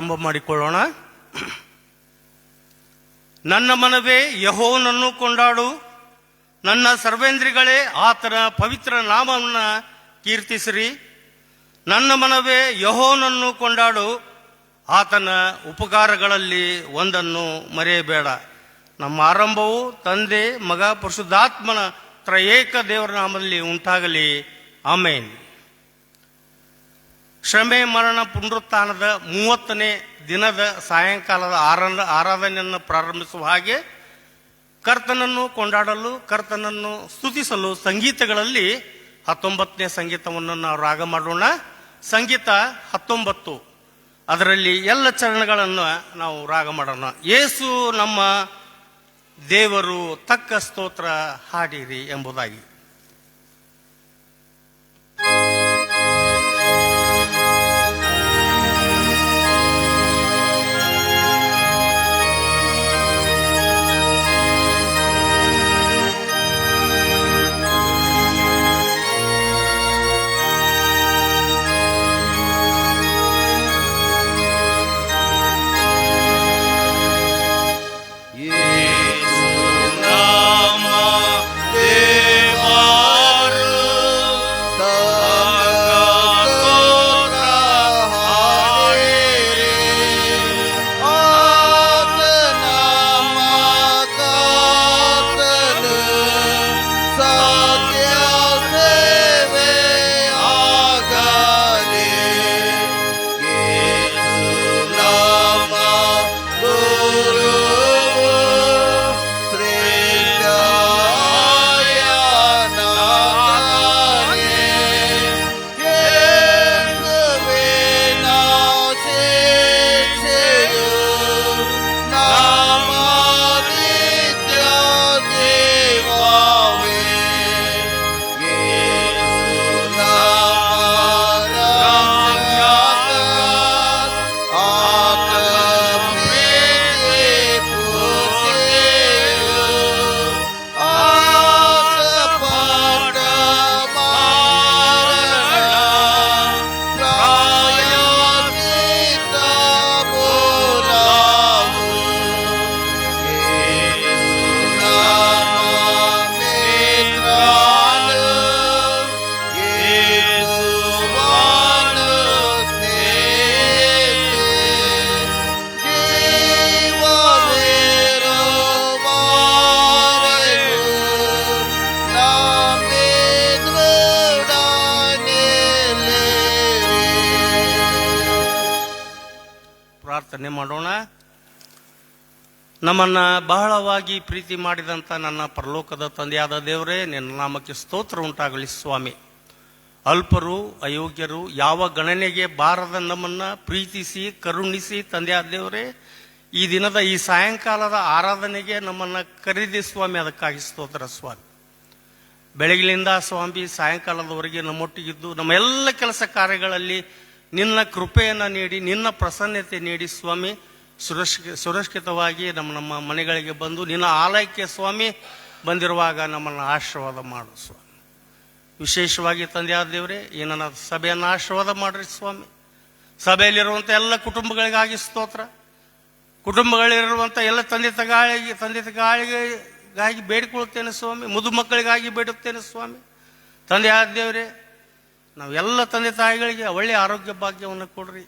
ಆರಂಭ ಮಾಡಿಕೊಳ್ಳೋಣ. ನನ್ನ ಮನವೇ ಯೆಹೋವನನ್ನು ಕೊಂಡಾಡು, ನನ್ನ ಸರ್ವೇಂದ್ರಿಗಳೇ ಆತನ ಪವಿತ್ರ ನಾಮವನ್ನು ಕೀರ್ತಿಸಿರಿ. ನನ್ನ ಮನವೇ ಯೆಹೋವನನ್ನು ಕೊಂಡಾಡು, ಆತನ ಉಪಕಾರಗಳಲ್ಲಿ ಒಂದನ್ನು ಮರೆಯಬೇಡ. ನಮ್ಮ ಆರಂಭವು ತಂದೆ, ಮಗ, ಪರಿಶುದ್ಧಾತ್ಮನ ತ್ರಯೇಕ ದೇವರ ನಾಮದಲ್ಲಿ ಉಂಟಾಗಲಿ. ಆಮೇನ್. ಶ್ರಮೆ ಮರಣ ಪುನರುತ್ಥಾನದ 30ನೇ ದಿನದ ಸಾಯಂಕಾಲದ ಆರಾಧನೆಯನ್ನು ಪ್ರಾರಂಭಿಸುವ ಹಾಗೆ ಕರ್ತನನ್ನು ಕೊಂಡಾಡಲು, ಕರ್ತನನ್ನು ಸ್ತುತಿಸಲು ಸಂಗೀತಗಳಲ್ಲಿ 19ನೇ ಸಂಗೀತವನ್ನು ನಾವು ರಾಗ ಮಾಡೋಣ. ಸಂಗೀತ 19, ಅದರಲ್ಲಿ ಎಲ್ಲ ಚರಣಗಳನ್ನು ನಾವು ರಾಗ ಮಾಡೋಣ. ಯೇಸು ನಮ್ಮ ದೇವರು, ತಕ್ಕ ಸ್ತೋತ್ರ ಹಾಡಿರಿ ಎಂಬುದಾಗಿ. ಪ್ರಾರ್ಥನೆ ಮಾಡೋಣ. ನಮ್ಮನ್ನ ಬಹಳವಾಗಿ ಪ್ರೀತಿ ಮಾಡಿದಂಥ ನನ್ನ ಪರಲೋಕದ ತಂದೆಯಾದ ದೇವರೇ, ನಿನ್ನ ನಾಮಕ್ಕೆ ಸ್ತೋತ್ರ ಉಂಟಾಗಲಿ ಸ್ವಾಮಿ. ಅಲ್ಪರು, ಅಯೋಗ್ಯರು, ಯಾವ ಗಣನೆಗೆ ಬಾರದ ನಮ್ಮನ್ನ ಪ್ರೀತಿಸಿ ಕರುಣಿಸಿ ತಂದೆಯಾದ ದೇವರೇ, ಈ ದಿನದ ಈ ಸಾಯಂಕಾಲದ ಆರಾಧನೆಗೆ ನಮ್ಮನ್ನ ಕರೆದಿ ಸ್ವಾಮಿ, ಅದಕ್ಕಾಗಿ ಸ್ತೋತ್ರ ಸ್ವಾಮಿ. ಬೆಳಗಿನಿಂದ ಸ್ವಾಮಿ ಸಾಯಂಕಾಲದವರೆಗೆ ನಮ್ಮೊಟ್ಟಿಗಿದ್ದು ನಮ್ಮ ಎಲ್ಲ ಕೆಲಸ ಕಾರ್ಯಗಳಲ್ಲಿ ನಿನ್ನ ಕೃಪೆಯನ್ನು ನೀಡಿ, ನಿನ್ನ ಪ್ರಸನ್ನತೆ ನೀಡಿ ಸ್ವಾಮಿ, ಸುರಕ್ಷಿತವಾಗಿ ನಮ್ಮ ಮನೆಗಳಿಗೆ ಬಂದು ನಿನ್ನ ಆಲಯಕ್ಕೆ ಸ್ವಾಮಿ ಬಂದಿರುವಾಗ ನಮ್ಮನ್ನು ಆಶೀರ್ವಾದ ಮಾಡು ಸ್ವಾಮಿ. ವಿಶೇಷವಾಗಿ ತಂದೆಯಾದ ದೇವರೇ, ಈ ನನ್ನ ಸಭೆಯನ್ನು ಆಶೀರ್ವಾದ ಮಾಡ್ರಿ ಸ್ವಾಮಿ. ಸಭೆಯಲ್ಲಿರುವಂಥ ಎಲ್ಲ ಕುಟುಂಬಗಳಿಗಾಗಿ ಸ್ತೋತ್ರ. ಕುಟುಂಬಗಳಿರುವಂಥ ಎಲ್ಲ ತಂದೆ ತಾಯಿಗಾಗಿ ಬೇಡಿಕೊಳ್ಳುತ್ತೇನೆ ಸ್ವಾಮಿ. ಮುದು ಮಕ್ಕಳಿಗಾಗಿ ಬೇಡುತ್ತೇನೆ ಸ್ವಾಮಿ. ತಂದೆಯಾದ ದೇವರೇ, ನಾವೆಲ್ಲ ತಂದೆ ತಾಯಿಗಳಿಗೆ ಒಳ್ಳೆಯ ಆರೋಗ್ಯ ಭಾಗ್ಯವನ್ನು ಕೊಡ್ರಿ.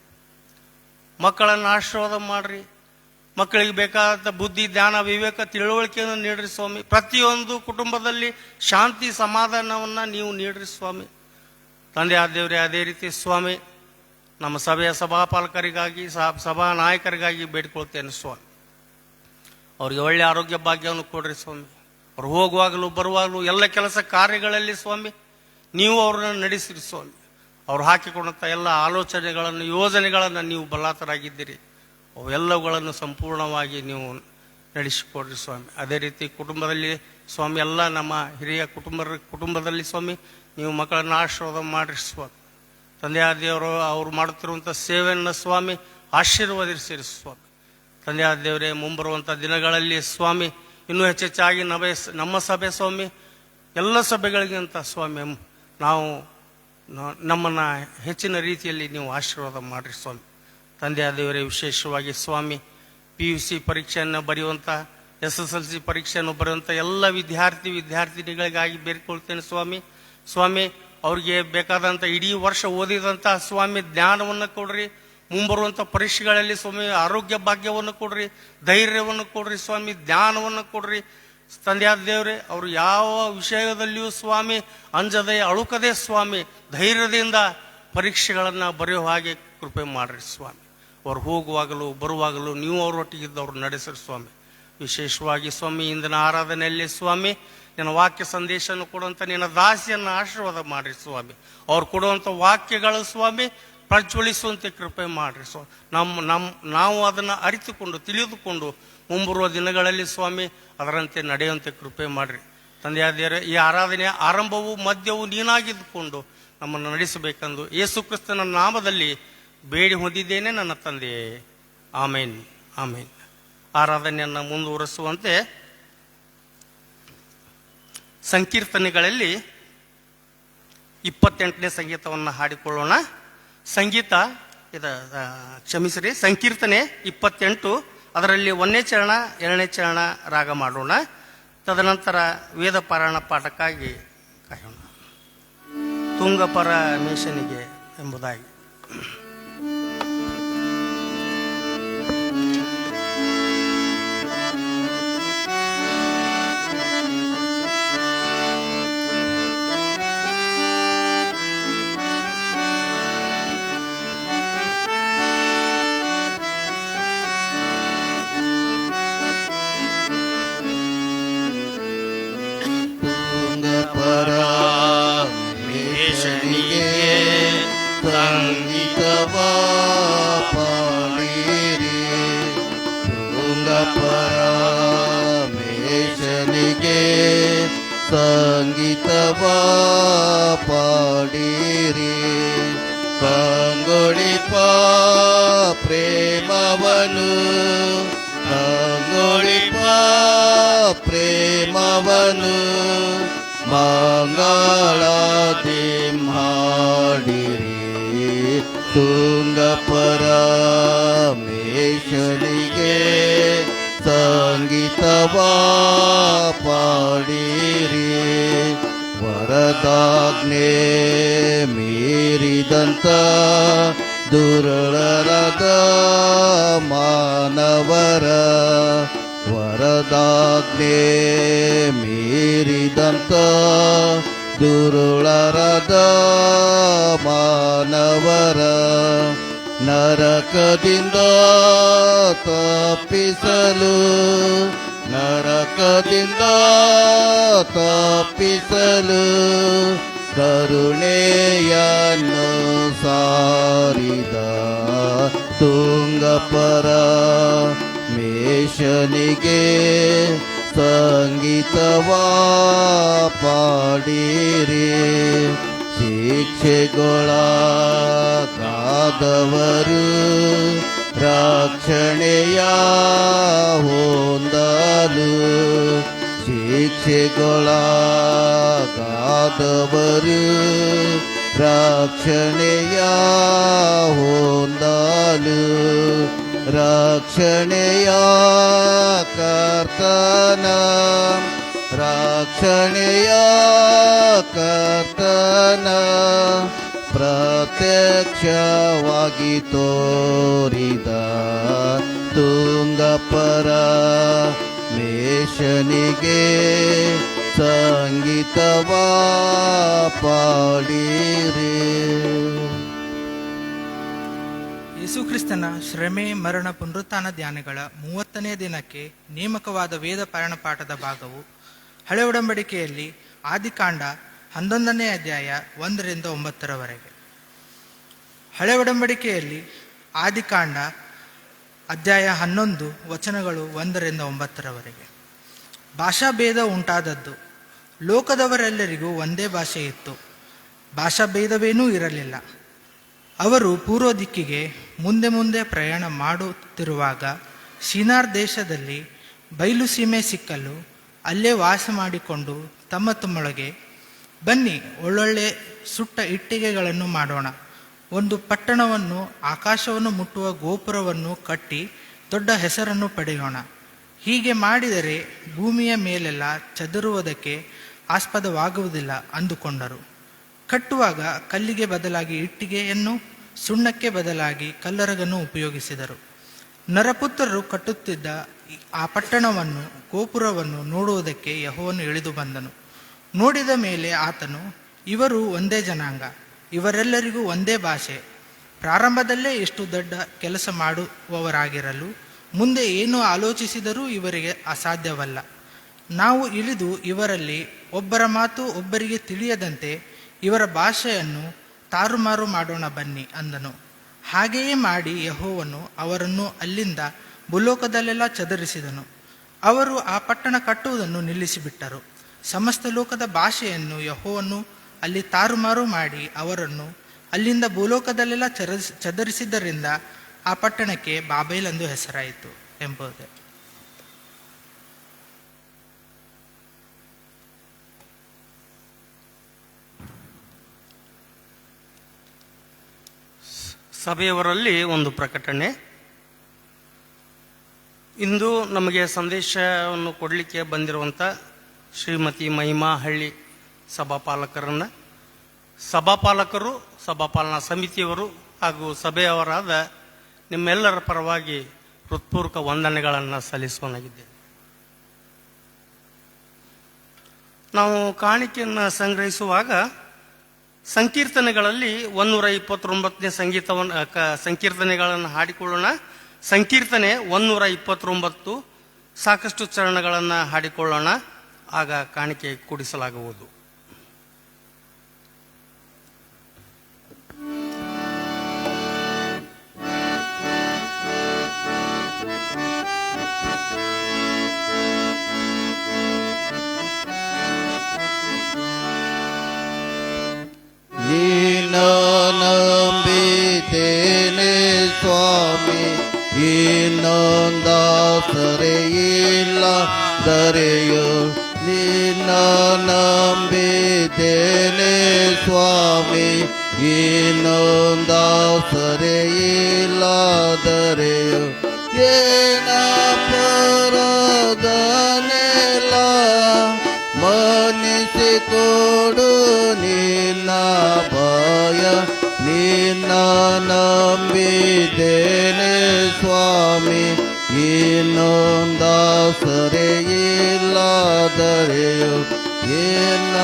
ಮಕ್ಕಳನ್ನು ಆಶೀರ್ವಾದ ಮಾಡ್ರಿ. ಮಕ್ಕಳಿಗೆ ಬೇಕಾದ ಬುದ್ಧಿ, ಜ್ಞಾನ, ವಿವೇಕ, ತಿಳುವಳಿಕೆಯನ್ನು ನೀಡ್ರಿ ಸ್ವಾಮಿ. ಪ್ರತಿಯೊಂದು ಕುಟುಂಬದಲ್ಲಿ ಶಾಂತಿ ಸಮಾಧಾನವನ್ನು ನೀವು ನೀಡ್ರಿ ಸ್ವಾಮಿ. ತಂದೆಯಾದ ದೇವರೇ, ಅದೇ ರೀತಿ ಸ್ವಾಮಿ ನಮ್ಮ ಸಭೆಯ ಸಭಾಪಾಲಕರಿಗಾಗಿ, ಸಭಾ ನಾಯಕರಿಗಾಗಿ ಬೇಡಿಕೊಳ್ತೇನೆ ಸ್ವಾಮಿ. ಅವ್ರಿಗೆ ಒಳ್ಳೆಯ ಆರೋಗ್ಯ ಭಾಗ್ಯವನ್ನು ಕೊಡ್ರಿ ಸ್ವಾಮಿ. ಅವ್ರು ಹೋಗುವಾಗಲೂ ಬರುವಾಗಲೂ ಎಲ್ಲ ಕೆಲಸ ಕಾರ್ಯಗಳಲ್ಲಿ ಸ್ವಾಮಿ ನೀವು ಅವ್ರನ್ನ ನಡೆಸಿರಿ ಸ್ವಾಮಿ. ಅವ್ರು ಹಾಕಿಕೊಂಡಂಥ ಎಲ್ಲ ಆಲೋಚನೆಗಳನ್ನು, ಯೋಜನೆಗಳನ್ನು ನೀವು ಬಲ್ಲಾತರಾಗಿದ್ದೀರಿ. ಅವೆಲ್ಲವುಗಳನ್ನು ಸಂಪೂರ್ಣವಾಗಿ ನೀವು ನಡೆಸಿಕೊಡ್ರಿ ಸ್ವಾಮಿ. ಅದೇ ರೀತಿ ಕುಟುಂಬದಲ್ಲಿ ಸ್ವಾಮಿ, ಎಲ್ಲ ನಮ್ಮ ಹಿರಿಯ ಕುಟುಂಬದಲ್ಲಿ ಸ್ವಾಮಿ ನೀವು ಮಕ್ಕಳನ್ನು ಆಶೀರ್ವಾದ ಮಾಡಿರಿ ಸ್ವಾಮಿ. ತಂದೆಯಾದ ದೇವರು ಅವರು ಮಾಡುತ್ತಿರುವಂಥ ಸೇವೆಯನ್ನು ಸ್ವಾಮಿ ಆಶೀರ್ವದಿಸಿರಿ ಸ್ವಾಮಿ. ತಂದೆಯಾದ ದೇವರೇ, ಮುಂಬರುವಂಥ ದಿನಗಳಲ್ಲಿ ಸ್ವಾಮಿ ಇನ್ನೂ ಹೆಚ್ಚೆಚ್ಚಾಗಿ ನಮ್ಮ ಸಭೆ ಸ್ವಾಮಿ ಎಲ್ಲ ಸಭೆಗಳಿಗಿಂತ ಸ್ವಾಮಿ ನಮ್ಮನ್ನು ಹೆಚ್ಚಿನ ರೀತಿಯಲ್ಲಿ ನೀವು ಆಶೀರ್ವಾದ ಮಾಡಿರಿ ಸ್ವಾಮಿ. ತಂದೆಯ ದೇವರೇ, ವಿಶೇಷವಾಗಿ ಸ್ವಾಮಿ PUC ಪರೀಕ್ಷೆಯನ್ನು ಬರೆಯುವಂಥ, SSLC ಪರೀಕ್ಷೆಯನ್ನು ಬರೆಯುವಂಥ ಎಲ್ಲ ವಿದ್ಯಾರ್ಥಿನಿಗಳಿಗಾಗಿ ಬೇಡಿಕೊಳ್ತೇನೆ ಸ್ವಾಮಿ. ಸ್ವಾಮಿ, ಅವ್ರಿಗೆ ಬೇಕಾದಂಥ ಇಡೀ ವರ್ಷ ಓದಿದಂಥ ಸ್ವಾಮಿ ಜ್ಞಾನವನ್ನು ಕೊಡ್ರಿ. ಮುಂಬರುವಂಥ ಪರೀಕ್ಷೆಗಳಲ್ಲಿ ಸ್ವಾಮಿ ಆರೋಗ್ಯ ಭಾಗ್ಯವನ್ನು ಕೊಡ್ರಿ, ಧೈರ್ಯವನ್ನು ಕೊಡ್ರಿ ಸ್ವಾಮಿ, ಜ್ಞಾನವನ್ನು ಕೊಡ್ರಿ. ತಂದೆಯಾದ ದೇವರೇ, ಅವರು ಯಾವ ವಿಷಯದಲ್ಲಿಯೂ ಸ್ವಾಮಿ ಅಂಜದೆ ಅಳುಕದೆ ಸ್ವಾಮಿ ಧೈರ್ಯದಿಂದ ಪರೀಕ್ಷೆಗಳನ್ನು ಬರೆಯೋ ಹಾಗೆ ಕೃಪೆ ಮಾಡ್ರಿ ಸ್ವಾಮಿ. ಅವ್ರು ಹೋಗುವಾಗಲೂ ಬರುವಾಗಲೂ ನೀವು ಅವರೊಟ್ಟಿಗಿದ್ದು ಅವ್ರು ನಡೆಸ್ರಿ ಸ್ವಾಮಿ. ವಿಶೇಷವಾಗಿ ಸ್ವಾಮಿ ಇಂದಿನ ಆರಾಧನೆಯಲ್ಲಿ ಸ್ವಾಮಿ ನಿನ್ನ ವಾಕ್ಯ ಸಂದೇಶವನ್ನು ಕೊಡುವಂಥ ನಿನ್ನ ದಾಸಿಯನ್ನು ಆಶೀರ್ವಾದ ಮಾಡ್ರಿ ಸ್ವಾಮಿ. ಅವ್ರು ಕೊಡುವಂಥ ವಾಕ್ಯಗಳು ಸ್ವಾಮಿ ಪ್ರಜ್ವಲಿಸುವಂತೆ ಕೃಪೆ ಮಾಡ್ರಿ ಸ್ವಾಮಿ. ನಾವು ಅದನ್ನು ಅರಿತುಕೊಂಡು ತಿಳಿದುಕೊಂಡು ಮುಂಬರುವ ದಿನಗಳಲ್ಲಿ ಸ್ವಾಮಿ ಅದರಂತೆ ನಡೆಯುವಂತೆ ಕೃಪೆ ಮಾಡ್ರಿ. ತಂದೆಯಾದ ಈ ಆರಾಧನೆಯ ಆರಂಭವೂ ಮಧ್ಯವೂ ನೀನಾಗಿದ್ದುಕೊಂಡು ನಮ್ಮನ್ನು ನಡೆಸಬೇಕೆಂದು ಯೇಸು ಕ್ರಿಸ್ತನ ನಾಮದಲ್ಲಿ ಬೇಡಿ ಹೊಂದಿದ್ದೇನೆ ನನ್ನ ತಂದೆಯೇ, ಆಮೇನ್ ಆಮೇನ್. ಆರಾಧನೆಯನ್ನು ಮುಂದುವರಿಸುವಂತೆ ಸಂಕೀರ್ತನೆಗಳಲ್ಲಿ 28ನೇ ಸಂಗೀತವನ್ನು ಹಾಡಿಕೊಳ್ಳೋಣ. ಸಂಗೀತ ಕ್ಷಮಿಸ್ರಿ, ಸಂಕೀರ್ತನೆ 28, ಅದರಲ್ಲಿ 1ನೇ ಚರಣ 2ನೇ ಚರಣ ರಾಗ ಮಾಡೋಣ. ತದನಂತರ ವೇದ ಪಾರಾಯಣ ಪಾಠಕ್ಕಾಗಿ ಕಾಯೋಣ. ತುಂಗಪರ ಮೇಷನಿಗೆ ಎಂಬುದಾಗಿ. ಸಂಗೀತವಾ ಪಾಡಿರಿ, ಕಂಗೊಳಿಪ ಪ್ರೇಮವನು, ಕಂಗೊಳಿಪ ಪ್ರೇಮವನು, ಮಂಗಳಾದಿ ಹಾಡಿರಿ. ತುಂಗಪರ ಮೇಷನಿಗೆ ಸಂಗೀತವಾ ಪಾಡಿರಿ. ವರದಾಜ್ಞೆ ಮೀರಿದಂತ ದುರ್ಳರದ ಮಾನವರ, ವರದಾಜ್ಞೆ ಮೀರಿದಂತ ದುರ್ಳರದ ಮಾನವರ, ನರಕದಿಂದ ತಪ್ಪಿಸಲು, ನರಕದಿಂದ ತಪ್ಪಿಸಲು ಕರುಣೆಯನ್ನು ಸಾರಿದ ತುಂಗಪರ ಮೇಷನಿಗೆ ಸಂಗೀತವಾ ಪಾಡಿರಿ. ಶಿಕ್ಷೆಗೊಳಗಾದವರು ರಕ್ಷಣೆಯ ಹೊಂದಲು, ಶಿಕ್ಷೆಗೊಳಗಾದವರು ರಕ್ಷಣೆಯ ಹೊಂದಲು, ರಕ್ಷಣೆಯ ಕರ್ತನ, ರಕ್ಷಣೆಯ ಕರ್ತನ ಪ್ರತ್ಯಕ್ಷವಾಗಿ ತೋರಿದ ತುಂಗಪರ ಮೇಷನಿಗೆ ಸಂಗೀತವಾ ಪಾಡಿರಿ. ಯೇಸುಕ್ರಿಸ್ತನ ಶ್ರಮೆ ಮರಣ ಪುನರುತ್ಥಾನ ಧ್ಯಾನಗಳ 30ನೇ ದಿನಕ್ಕೆ ನೇಮಕವಾದ ವೇದ ಪಾರಾಯಣ ಪಾಠದ ಭಾಗವು ಹಳೆ ಒಡಂಬಡಿಕೆಯಲ್ಲಿ ಆದಿಕಾಂಡ 11ನೇ ಅಧ್ಯಾಯ 1ರಿಂದ 9ರವರೆಗೆ. ಹಳೆ ಒಡಂಬಡಿಕೆಯಲ್ಲಿ ಆದಿಕಾಂಡ ಅಧ್ಯಾಯ 11 ವಚನಗಳು 1ರಿಂದ 9ರವರೆಗೆ. ಭಾಷಾಭೇದ ಉಂಟಾದದ್ದು. ಲೋಕದವರೆಲ್ಲರಿಗೂ ಒಂದೇ ಭಾಷೆ ಇತ್ತು, ಭಾಷಾಭೇದವೇನೂ ಇರಲಿಲ್ಲ. ಅವರು ಪೂರ್ವ ದಿಕ್ಕಿಗೆ ಮುಂದೆ ಮುಂದೆ ಪ್ರಯಾಣ ಮಾಡುತ್ತಿರುವಾಗ ಶಿನಾರ್ ದೇಶದಲ್ಲಿ ಬಯಲು ಸೀಮೆ ಸಿಕ್ಕಲು ಅಲ್ಲೇ ವಾಸ ಮಾಡಿಕೊಂಡು ತಮ್ಮೊಳಗೆ, ಬನ್ನಿ ಒಳ್ಳೊಳ್ಳೆ ಸುಟ್ಟ ಇಟ್ಟಿಗೆಗಳನ್ನು ಮಾಡೋಣ, ಒಂದು ಪಟ್ಟಣವನ್ನು, ಆಕಾಶವನ್ನು ಮುಟ್ಟುವ ಗೋಪುರವನ್ನು ಕಟ್ಟಿ ದೊಡ್ಡ ಹೆಸರನ್ನು ಪಡೆಯೋಣ. ಹೀಗೆ ಮಾಡಿದರೆ ಭೂಮಿಯ ಮೇಲೆಲ್ಲ ಚದುರುವುದಕ್ಕೆ ಆಸ್ಪದವಾಗುವುದಿಲ್ಲ ಅಂದುಕೊಂಡರು. ಕಟ್ಟುವಾಗ ಕಲ್ಲಿಗೆ ಬದಲಾಗಿ ಇಟ್ಟಿಗೆಯನ್ನು, ಸುಣ್ಣಕ್ಕೆ ಬದಲಾಗಿ ಕಲ್ಲರಗನ್ನು ಉಪಯೋಗಿಸಿದರು. ನರಪುತ್ರರು ಕಟ್ಟುತ್ತಿದ್ದ ಆ ಪಟ್ಟಣವನ್ನು, ಗೋಪುರವನ್ನು ನೋಡುವುದಕ್ಕೆ ಯೆಹೋವನು ಇಳಿದು ಬಂದನು. ನೋಡಿದ ಮೇಲೆ ಆತನು, ಇವರು ಒಂದೇ ಜನಾಂಗ, ಇವರೆಲ್ಲರಿಗೂ ಒಂದೇ ಭಾಷೆ. ಪ್ರಾರಂಭದಲ್ಲೇ ಎಷ್ಟು ದೊಡ್ಡ ಕೆಲಸ ಮಾಡುವವರಾಗಿರಲು ಮುಂದೆ ಏನು ಆಲೋಚಿಸಿದರೂ ಇವರಿಗೆ ಅಸಾಧ್ಯವಲ್ಲ. ನಾವು ಇಳಿದು ಇವರಲ್ಲಿ ಒಬ್ಬರ ಮಾತು ಒಬ್ಬರಿಗೆ ತಿಳಿಯದಂತೆ ಇವರ ಭಾಷೆಯನ್ನು ತಾರುಮಾರು ಮಾಡೋಣ ಬನ್ನಿ ಅಂದನು. ಹಾಗೆಯೇ ಮಾಡಿ ಯೆಹೋವನು ಅವರನ್ನು ಅಲ್ಲಿಂದ ಭೂಲೋಕದಲ್ಲೆಲ್ಲ ಚದರಿಸಿದನು. ಅವರು ಆ ಪಟ್ಟಣ ಕಟ್ಟುವುದನ್ನು ನಿಲ್ಲಿಸಿಬಿಟ್ಟರು. ಸಮಸ್ತ ಲೋಕದ ಭಾಷೆಯನ್ನು ಯೆಹೋವನು ಅಲ್ಲಿ ತಾರುಮಾರು ಮಾಡಿ ಅವರನ್ನು ಅಲ್ಲಿಂದ ಭೂಲೋಕದಲ್ಲೆಲ್ಲ ಚದರಿಸಿದ್ದರಿಂದ ಆ ಪಟ್ಟಣಕ್ಕೆ ಬಾಬೆಲ್ ಎಂದು ಹೆಸರಾಯಿತು ಎಂಬುದೇ. ಸಭೆಯವರಲ್ಲಿ ಒಂದು ಪ್ರಕಟಣೆ. ಇಂದು ನಮಗೆ ಸಂದೇಶವನ್ನು ಕೊಡಲಿಕ್ಕೆ ಬಂದಿರುವಂಥ ಶ್ರೀಮತಿ ಮಹಿಮಾ ಹಳ್ಳಿ ಸಭಾಪಾಲಕರನ್ನು, ಸಭಾಪಾಲಕರು, ಸಭಾಪಾಲನಾ ಸಮಿತಿಯವರು ಹಾಗೂ ಸಭೆಯವರಾದ ನಿಮ್ಮೆಲ್ಲರ ಪರವಾಗಿ ಹೃತ್ಪೂರ್ವಕ ವಂದನೆಗಳನ್ನು ಸಲ್ಲಿಸುವನಾಗಿದ್ದೇನೆ. ನಾವು ಕಾಣಿಕೆಯನ್ನು ಸಂಗ್ರಹಿಸುವಾಗ ಸಂಕೀರ್ತನೆಗಳಲ್ಲಿ 129ನೇ ಸಂಕೀರ್ತನೆಗಳನ್ನು ಹಾಡಿಕೊಳ್ಳೋಣ. ಸಂಕೀರ್ತನೆ 129, ಸಾಕಷ್ಟು ಚರಣಗಳನ್ನು ಹಾಡಿಕೊಳ್ಳೋಣ, ಆಗ ಕಾಣಿಕೆ ಕೂಡಿಸಲಾಗುವುದು. ನಂಬಿದ್ದೇನೆ ಸ್ವಾಮಿ, ಇನ್ನೊಂದಾಸರೆ ಇಲ್ಲ ದರೆಯು. ನಿನ್ನ ನಂಬಿದ್ದೇನೆ ಸ್ವಾಮಿ, ಇನ್ನೊಂದಾಸರೆ ಇಲ್ಲ ದರೆಯು. ಏನ ಪರದನೆಲ್ಲ ಮನ್ನಿಸಿಕೊಡು ನಿನ್ನ ಭಯ. ನಿನ್ನ ನಂಬಿದ್ದೇನೆ ಸ್ವಾಮಿ, ಇನ್ನೊಂದಾಸರೆ ಇಲ್ಲದರೆಯು. ಏನ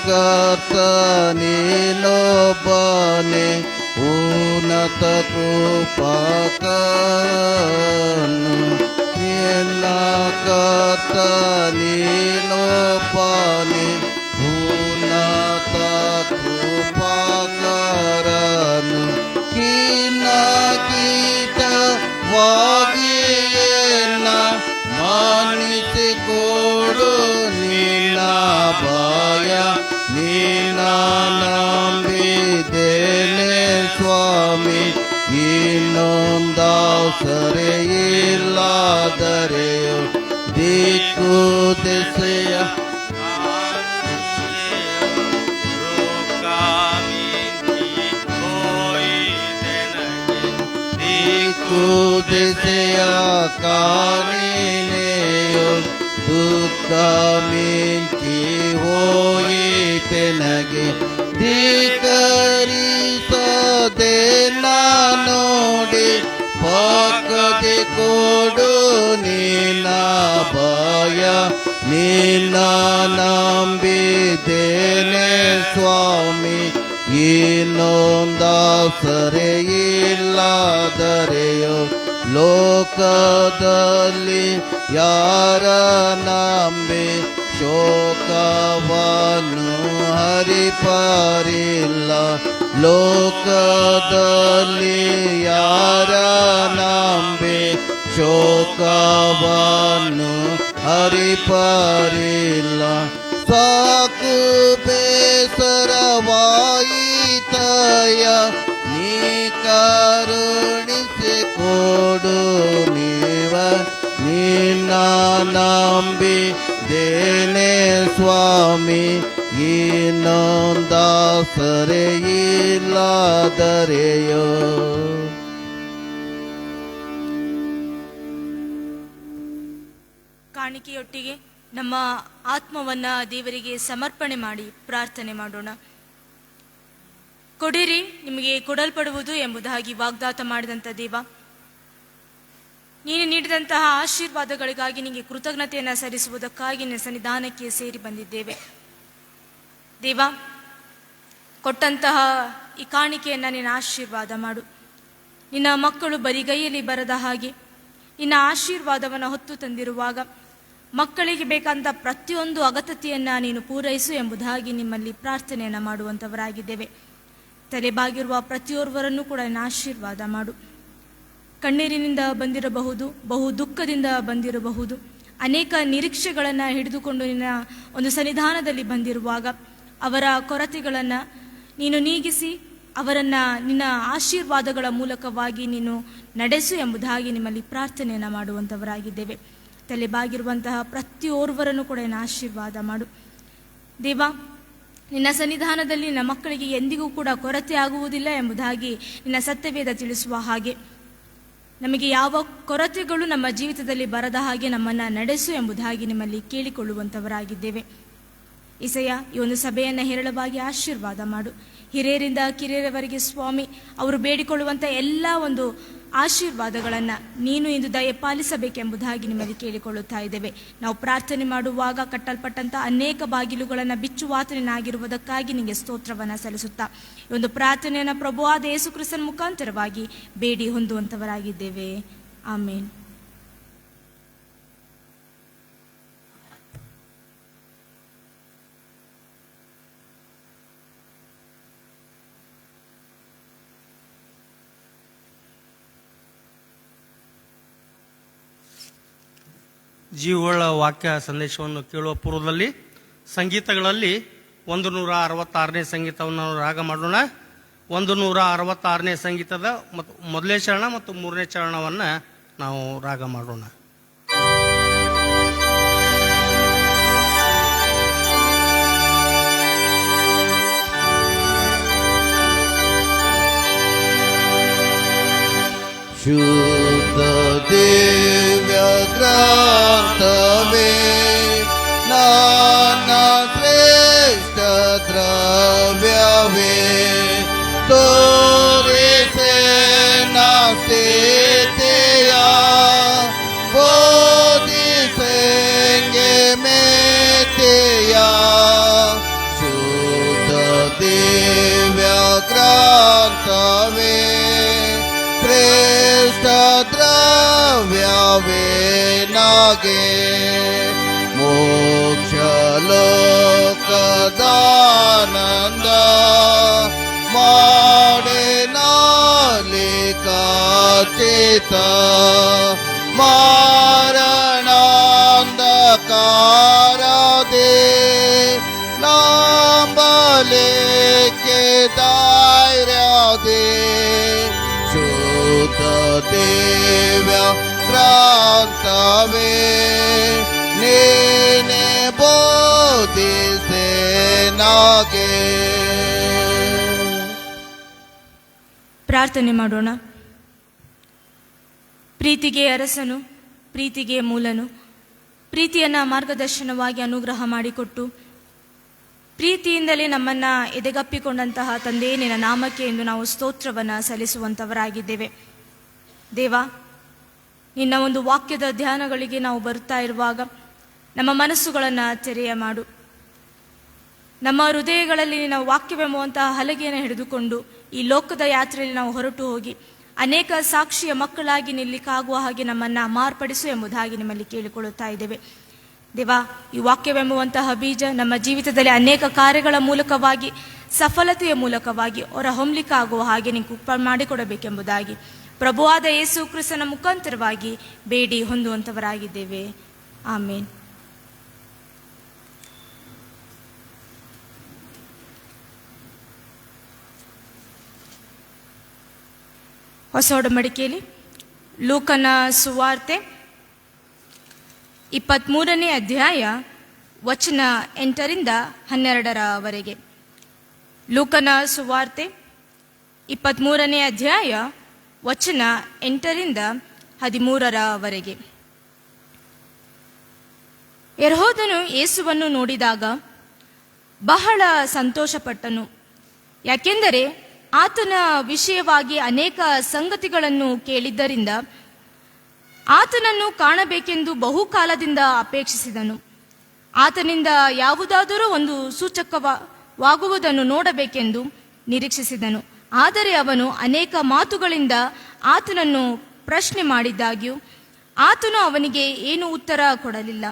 ಕರ್ತ ನೀನೊಬ್ಬನೇ ಉನ್ನತ ಕೃಪಾಕರನು. ನಿನ್ನ ಕರ್ತ ನೀನೊಬ್ಬನೇ ಉನ್ನತ ಕೃಪಾಕರನು. ಖಿನ್ನ ಕೀಟವಾಗಿಯೇನ ಮಾನಿಸಿಕೊಡು ನಿನ್ನ ಭಯ. ನಿನ್ನ ನಂಬಿದ್ದೇನೆ ಸ್ವಾಮಿ, ಇನ್ನೊಂದಾಸರೆ ಇಲ್ಲದರೆಯು. ದಿಕ್ಕು ದಿಸೆಯ ದಿಸೆಯ ಕಾಣಿನೆಯೋ ದುಃಖ ಮಿಂಚಿ ಹೋಯಿತೆನಗೆ. ಧಿಕ್ಕರಿಸದೆ ನೋಡಿ ಪಕ್ಕದೆ ಕೊಡು ನಿನ್ನ ಭಯ. ನಿನ್ನ ನಂಬಿದ್ದೇನೆ ಸ್ವಾಮಿ, ಇನ್ನೊಂದಾಸರೆ ಇಲ್ಲದರೆಯೋ. ಲೋಕದಲ್ಲಿ ಯಾರ ನಂಬಿ ಶೋಕವನ್ನು ಹರಿಪಾರಿಲ್ಲ. ಲೋಕದಲ್ಲಿ ಯಾರ ನಂಬಿ ಶೋಕವನ್ನು ಹರಿಪಾರಿಲ್ಲ. ಸಾಕು ಬೇಸರವಾಯಿತಯ ನೀ ಕರುಣಿಸಿಕೊಡು ನೀವ. ನಿನ್ನ ನಂಬಿದ್ದೇನೆ ಸ್ವಾಮಿ, ಇನ್ನೊಂದಾಸರೆ ಇಲ್ಲದರೆಯೋ. ಕಾಣಿಕೆಯೊಟ್ಟಿಗೆ ನಮ್ಮ ಆತ್ಮವನ್ನ ದೇವರಿಗೆ ಸಮರ್ಪಣೆ ಮಾಡಿ ಪ್ರಾರ್ಥನೆ ಮಾಡೋಣ. ಕೊಡಿರಿ ನಿಮಗೆ ಕೊಡಲ್ಪಡುವುದು ಎಂಬುದಾಗಿ ವಾಗ್ದಾತ ಮಾಡಿದಂಥ ದೇವ, ನೀನು ನೀಡಿದಂತಹ ಆಶೀರ್ವಾದಗಳಿಗಾಗಿ ನಿಮಗೆ ಕೃತಜ್ಞತೆಯನ್ನು ಸಲ್ಲಿಸುವುದಕ್ಕಾಗಿ ನಿನ್ನ ಸನ್ನಿಧಾನಕ್ಕೆ ಸೇರಿ ಬಂದಿದ್ದೇವೆ. ದೇವ, ಕೊಟ್ಟಂತಹ ಈ ಕಾಣಿಕೆಯನ್ನು ನಿನ್ನ ಆಶೀರ್ವಾದ ಮಾಡು. ನಿನ್ನ ಮಕ್ಕಳು ಬರಿಗೈಯಲ್ಲಿ ಬರದ ಹಾಗೆ ನಿನ್ನ ಆಶೀರ್ವಾದವನ್ನು ಹೊತ್ತು ತಂದಿರುವಾಗ ಮಕ್ಕಳಿಗೆ ಬೇಕಾದಂಥ ಪ್ರತಿಯೊಂದು ಅಗತ್ಯತೆಯನ್ನು ನೀನು ಪೂರೈಸು ಎಂಬುದಾಗಿ ನಿಮ್ಮಲ್ಲಿ ಪ್ರಾರ್ಥನೆಯನ್ನು ಮಾಡುವಂಥವರಾಗಿದ್ದೇವೆ. ತಲೆಬಾಗಿರುವ ಪ್ರತಿಯೊರ್ವರನ್ನು ಕೂಡ ನಿನ್ನ ಆಶೀರ್ವಾದ ಮಾಡು. ಕಣ್ಣೀರಿನಿಂದ ಬಂದಿರಬಹುದು, ಬಹು ದುಃಖದಿಂದ ಬಂದಿರಬಹುದು, ಅನೇಕ ನಿರೀಕ್ಷೆಗಳನ್ನು ಹಿಡಿದುಕೊಂಡು ನಿನ್ನ ಒಂದು ಸನ್ನಿಧಾನದಲ್ಲಿ ಬಂದಿರುವಾಗ ಅವರ ಕೊರತೆಗಳನ್ನು ನೀನು ನೀಗಿಸಿ ಅವರನ್ನು ನಿನ್ನ ಆಶೀರ್ವಾದಗಳ ಮೂಲಕವಾಗಿ ನೀನು ನಡೆಸು ಎಂಬುದಾಗಿ ನಿಮ್ಮಲ್ಲಿ ಪ್ರಾರ್ಥನೆಯನ್ನು ಮಾಡುವಂಥವರಾಗಿದ್ದೇವೆ. ತಲೆಬಾಗಿರುವಂತಹ ಪ್ರತಿಯೊರ್ವರನ್ನು ಕೂಡ ನಿನ್ನ ಆಶೀರ್ವಾದ ಮಾಡು. ದೇವ, ನಿನ್ನ ಸನ್ನಿಧಾನದಲ್ಲಿ ನಿನ್ನ ಮಕ್ಕಳಿಗೆ ಎಂದಿಗೂ ಕೂಡ ಕೊರತೆ ಆಗುವುದಿಲ್ಲ ಎಂಬುದಾಗಿ ನಿನ್ನ ಸತ್ಯವೇದ ತಿಳಿಸುವ ಹಾಗೆ ನಮಗೆ ಯಾವ ಕೊರತೆಗಳು ನಮ್ಮ ಜೀವಿತದಲ್ಲಿ ಬರದ ಹಾಗೆ ನಮ್ಮನ್ನು ನಡೆಸು ಎಂಬುದಾಗಿ ನಿಮ್ಮಲ್ಲಿ ಕೇಳಿಕೊಳ್ಳುವಂಥವರಾಗಿದ್ದೇವೆ. ಇಸಯ್ಯ, ಈ ಒಂದು ಸಭೆಯನ್ನು ಹೇರಳವಾಗಿ ಆಶೀರ್ವಾದ ಮಾಡು. ಹಿರಿಯರಿಂದ ಕಿರಿಯರವರೆಗೆ ಸ್ವಾಮಿ, ಅವರು ಬೇಡಿಕೊಳ್ಳುವಂಥ ಎಲ್ಲ ಒಂದು ಆಶೀರ್ವಾದಗಳನ್ನು ನೀನು ಇಂದು ದಯಪಾಲಿಸಬೇಕೆಂಬುದಾಗಿ ನಿಮ್ಮಲ್ಲಿ ಕೇಳಿಕೊಳ್ಳುತ್ತಾ ಇದ್ದೇವೆ. ನಾವು ಪ್ರಾರ್ಥನೆ ಮಾಡುವಾಗ ಕಟ್ಟಲ್ಪಟ್ಟಂಥ ಅನೇಕ ಬಾಗಿಲುಗಳನ್ನು ಬಿಚ್ಚುವಾತನಾಗಿರುವುದಕ್ಕಾಗಿ ನಿಮಗೆ ಸ್ತೋತ್ರವನ್ನು ಸಲ್ಲಿಸುತ್ತಾ ಈ ಒಂದು ಪ್ರಾರ್ಥನೆಯನ್ನು ಪ್ರಭುವಾದ ಯೇಸು ಕ್ರಿಸ್ತನ ಮುಖಾಂತರವಾಗಿ ಬೇಡಿ ಹೊಂದುವಂಥವರಾಗಿದ್ದೇವೆ. ಆಮೇನ್. ಜೀವವುಳ್ಳ ವಾಕ್ಯ ಸಂದೇಶವನ್ನು ಕೇಳುವ ಪೂರ್ವದಲ್ಲಿ ಸಂಗೀತಗಳಲ್ಲಿ 166ನೇ ಸಂಗೀತವನ್ನು ನಾವು ರಾಗ ಮಾಡೋಣ. 166ನೇ ಸಂಗೀತದ ಮೊದಲನೇ ಚರಣ ಮತ್ತು 3ನೇ ಚರಣವನ್ನು ನಾವು ರಾಗ ಮಾಡೋಣ. ಶುದ್ಧ ದಿವ್ಯ ಗ್ರಂಥವೇ ನನ್ನ ಶ್ರೇಷ್ಠ ದ್ರವ್ಯವೇ, ತೋರಿಸೆ ನ ಸ್ಥಿತಿಯ, ಬೋಧಿಸೆಂಗೆ ಮೇತೆಯ. ಶುದ್ಧ ದಿವ್ಯ ಗ್ರಂಥವೇ ಶ್ರೇಷ್ಠ ದ್ರವ್ಯವೇ ನಾಗೆ, ಮೋಕ್ಷ ಲೋಕದಾನಂದ ಮಾಡೆ ನಾಲಿಕಾಚಿತ, ಮಾರಣಾಂಧಕಾರದೆ ನಂಬಲಿಕ್ಕೆ ಧೈರ್ಯದೆ. ಶುದ್ಧ ದಿವ್ಯ ಗ್ರಂಥವೇ ನೀನೆ ಬೋಧಿಸೆ ನಾಗೆ. ಪ್ರಾರ್ಥನೆ ಮಾಡೋಣ. ಪ್ರೀತಿಗೆ ಅರಸನು, ಪ್ರೀತಿಗೆ ಮೂಲನು, ಪ್ರೀತಿಯನ್ನ ಮಾರ್ಗದರ್ಶನವಾಗಿ ಅನುಗ್ರಹ ಮಾಡಿಕೊಟ್ಟು ಪ್ರೀತಿಯಿಂದಲೇ ನಮ್ಮನ್ನ ಎದೆಗಪ್ಪಿಕೊಂಡಂತಹ ತಂದೆ ನಿನ್ನ ನಾಮಕ್ಕೆ ಎಂದು ನಾವು ಸ್ತೋತ್ರವನ್ನು ಸಲ್ಲಿಸುವಂಥವರಾಗಿದ್ದೇವೆ. ದೇವ, ನಿನ್ನ ಒಂದು ವಾಕ್ಯದ ಧ್ಯಾನಗಳಿಗೆ ನಾವು ಬರುತ್ತಾ ಇರುವಾಗ ನಮ್ಮ ಮನಸ್ಸುಗಳನ್ನು ತೆರೆಯ ಮಾಡು. ನಮ್ಮ ಹೃದಯಗಳಲ್ಲಿ ನಿನ್ನ ವಾಕ್ಯವೆಂಬುವಂತಹ ಹಲಗೆಯನ್ನು ಹಿಡಿದುಕೊಂಡು ಈ ಲೋಕದ ಯಾತ್ರೆಯಲ್ಲಿ ನಾವು ಹೊರಟು ಹೋಗಿ ಅನೇಕ ಸಾಕ್ಷಿಯ ಮಕ್ಕಳಾಗಿ ನಿಲ್ಲಿಕ್ಕಾಗುವ ಹಾಗೆ ನಮ್ಮನ್ನು ಮಾರ್ಪಡಿಸು ಎಂಬುದಾಗಿ ನಿಮ್ಮಲ್ಲಿ ಕೇಳಿಕೊಳ್ಳುತ್ತಾ ಇದ್ದೇವೆ. ದೇವಾ, ಈ ವಾಕ್ಯವೆಂಬುವಂತಹ ಬೀಜ ನಮ್ಮ ಜೀವಿತದಲ್ಲಿ ಅನೇಕ ಕಾರ್ಯಗಳ ಮೂಲಕವಾಗಿ ಸಫಲತೆಯ ಮೂಲಕವಾಗಿ ಹೊರ ಹೊಮ್ಮಲಿಕ್ಕಾಗುವ ಹಾಗೆ ನೀವು ಕೃಪೆ ಮಾಡಿಕೊಡಬೇಕೆಂಬುದಾಗಿ ಪ್ರಭುವಾದ ಯೇಸು ಕ್ರಿಸ್ತನ ಮುಖಾಂತರವಾಗಿ ಬೇಡಿ ಹೊಂದುವಂಥವರಾಗಿದ್ದೇವೆ. ಆಮೇನ್. ಹೊಸ ಒಡಂಬಡಿಕೆಯಲ್ಲಿ ಲೂಕನ ಸುವಾರ್ತೆ 23ನೇ ಅಧ್ಯಾಯ ವಚನ 8ರಿಂದ 12ರವರೆಗೆ. ಲೂಕನ ಸುವಾರ್ತೆ 23ನೇ ಅಧ್ಯಾಯ ವಚನ 8ರಿಂದ 13ರವರೆಗೆ. ಹೆರೋದನು ಯೇಸುವನ್ನು ನೋಡಿದಾಗ ಬಹಳ ಸಂತೋಷಪಟ್ಟನು, ಯಾಕೆಂದರೆ ಆತನ ವಿಷಯವಾಗಿ ಅನೇಕ ಸಂಗತಿಗಳನ್ನು ಕೇಳಿದ್ದರಿಂದ ಆತನನ್ನು ಕಾಣಬೇಕೆಂದು ಬಹುಕಾಲದಿಂದ ಅಪೇಕ್ಷಿಸಿದನು. ಆತನಿಂದ ಯಾವುದಾದರೂ ಒಂದು ಸೂಚಕವಾಗುವುದನ್ನು ನೋಡಬೇಕೆಂದು ನಿರೀಕ್ಷಿಸಿದನು. ಆದರೆ ಅವನು ಅನೇಕ ಮಾತುಗಳಿಂದ ಆತನನ್ನು ಪ್ರಶ್ನೆ ಮಾಡಿದ್ದಾಗ್ಯೂ ಆತನು ಅವನಿಗೆ ಏನೂ ಉತ್ತರ ಕೊಡಲಿಲ್ಲ.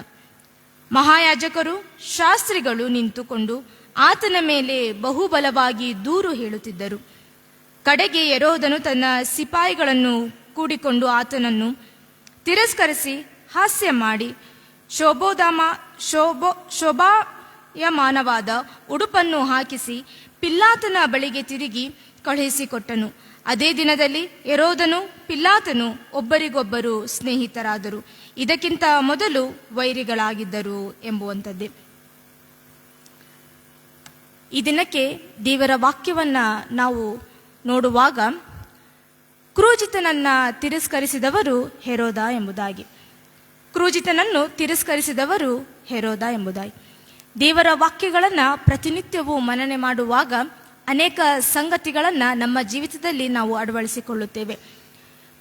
ಮಹಾಯಾಜಕರು ಶಾಸ್ತ್ರಿಗಳು ನಿಂತುಕೊಂಡು ಆತನ ಮೇಲೆ ಬಹುಬಲವಾಗಿ ದೂರು ಹೇಳುತ್ತಿದ್ದರು. ಕಡೆಗೆ ಹೆರೋದನು ತನ್ನ ಸಿಪಾಯಿಗಳನ್ನು ಕೂಡಿಕೊಂಡು ಆತನನ್ನು ತಿರಸ್ಕರಿಸಿ ಹಾಸ್ಯ ಮಾಡಿ ಶೋಭಾಯಮಾನವಾದ ಉಡುಪನ್ನು ಹಾಕಿಸಿ ಪಿಲಾತನ ಬಳಿಗೆ ತಿರುಗಿ ಕಳುಹಿಸಿಕೊಟ್ಟನು. ಅದೇ ದಿನದಲ್ಲಿ ಹೆರೋದನು ಪಿಲಾತನು ಒಬ್ಬರಿಗೊಬ್ಬರು ಸ್ನೇಹಿತರಾದರು, ಇದಕ್ಕಿಂತ ಮೊದಲು ವೈರಿಗಳಾಗಿದ್ದರು ಎಂಬುವಂಥದ್ದೇ. ಈ ದಿನಕ್ಕೆ ದೇವರ ವಾಕ್ಯವನ್ನ ನಾವು ನೋಡುವಾಗ ಕ್ರೂಜಿತನನ್ನ ತಿರಸ್ಕರಿಸಿದವರು ಹೆರೋದ ಎಂಬುದಾಗಿ, ಕ್ರೂಜಿತನನ್ನು ತಿರಸ್ಕರಿಸಿದವರು ಹೆರೋದ ಎಂಬುದಾಗಿ. ದೇವರ ವಾಕ್ಯಗಳನ್ನು ಪ್ರತಿನಿತ್ಯವೂ ಮನನೆ ಮಾಡುವಾಗ ಅನೇಕ ಸಂಗತಿಗಳನ್ನು ನಮ್ಮ ಜೀವಿತದಲ್ಲಿ ನಾವು ಅಳವಡಿಸಿಕೊಳ್ಳುತ್ತೇವೆ.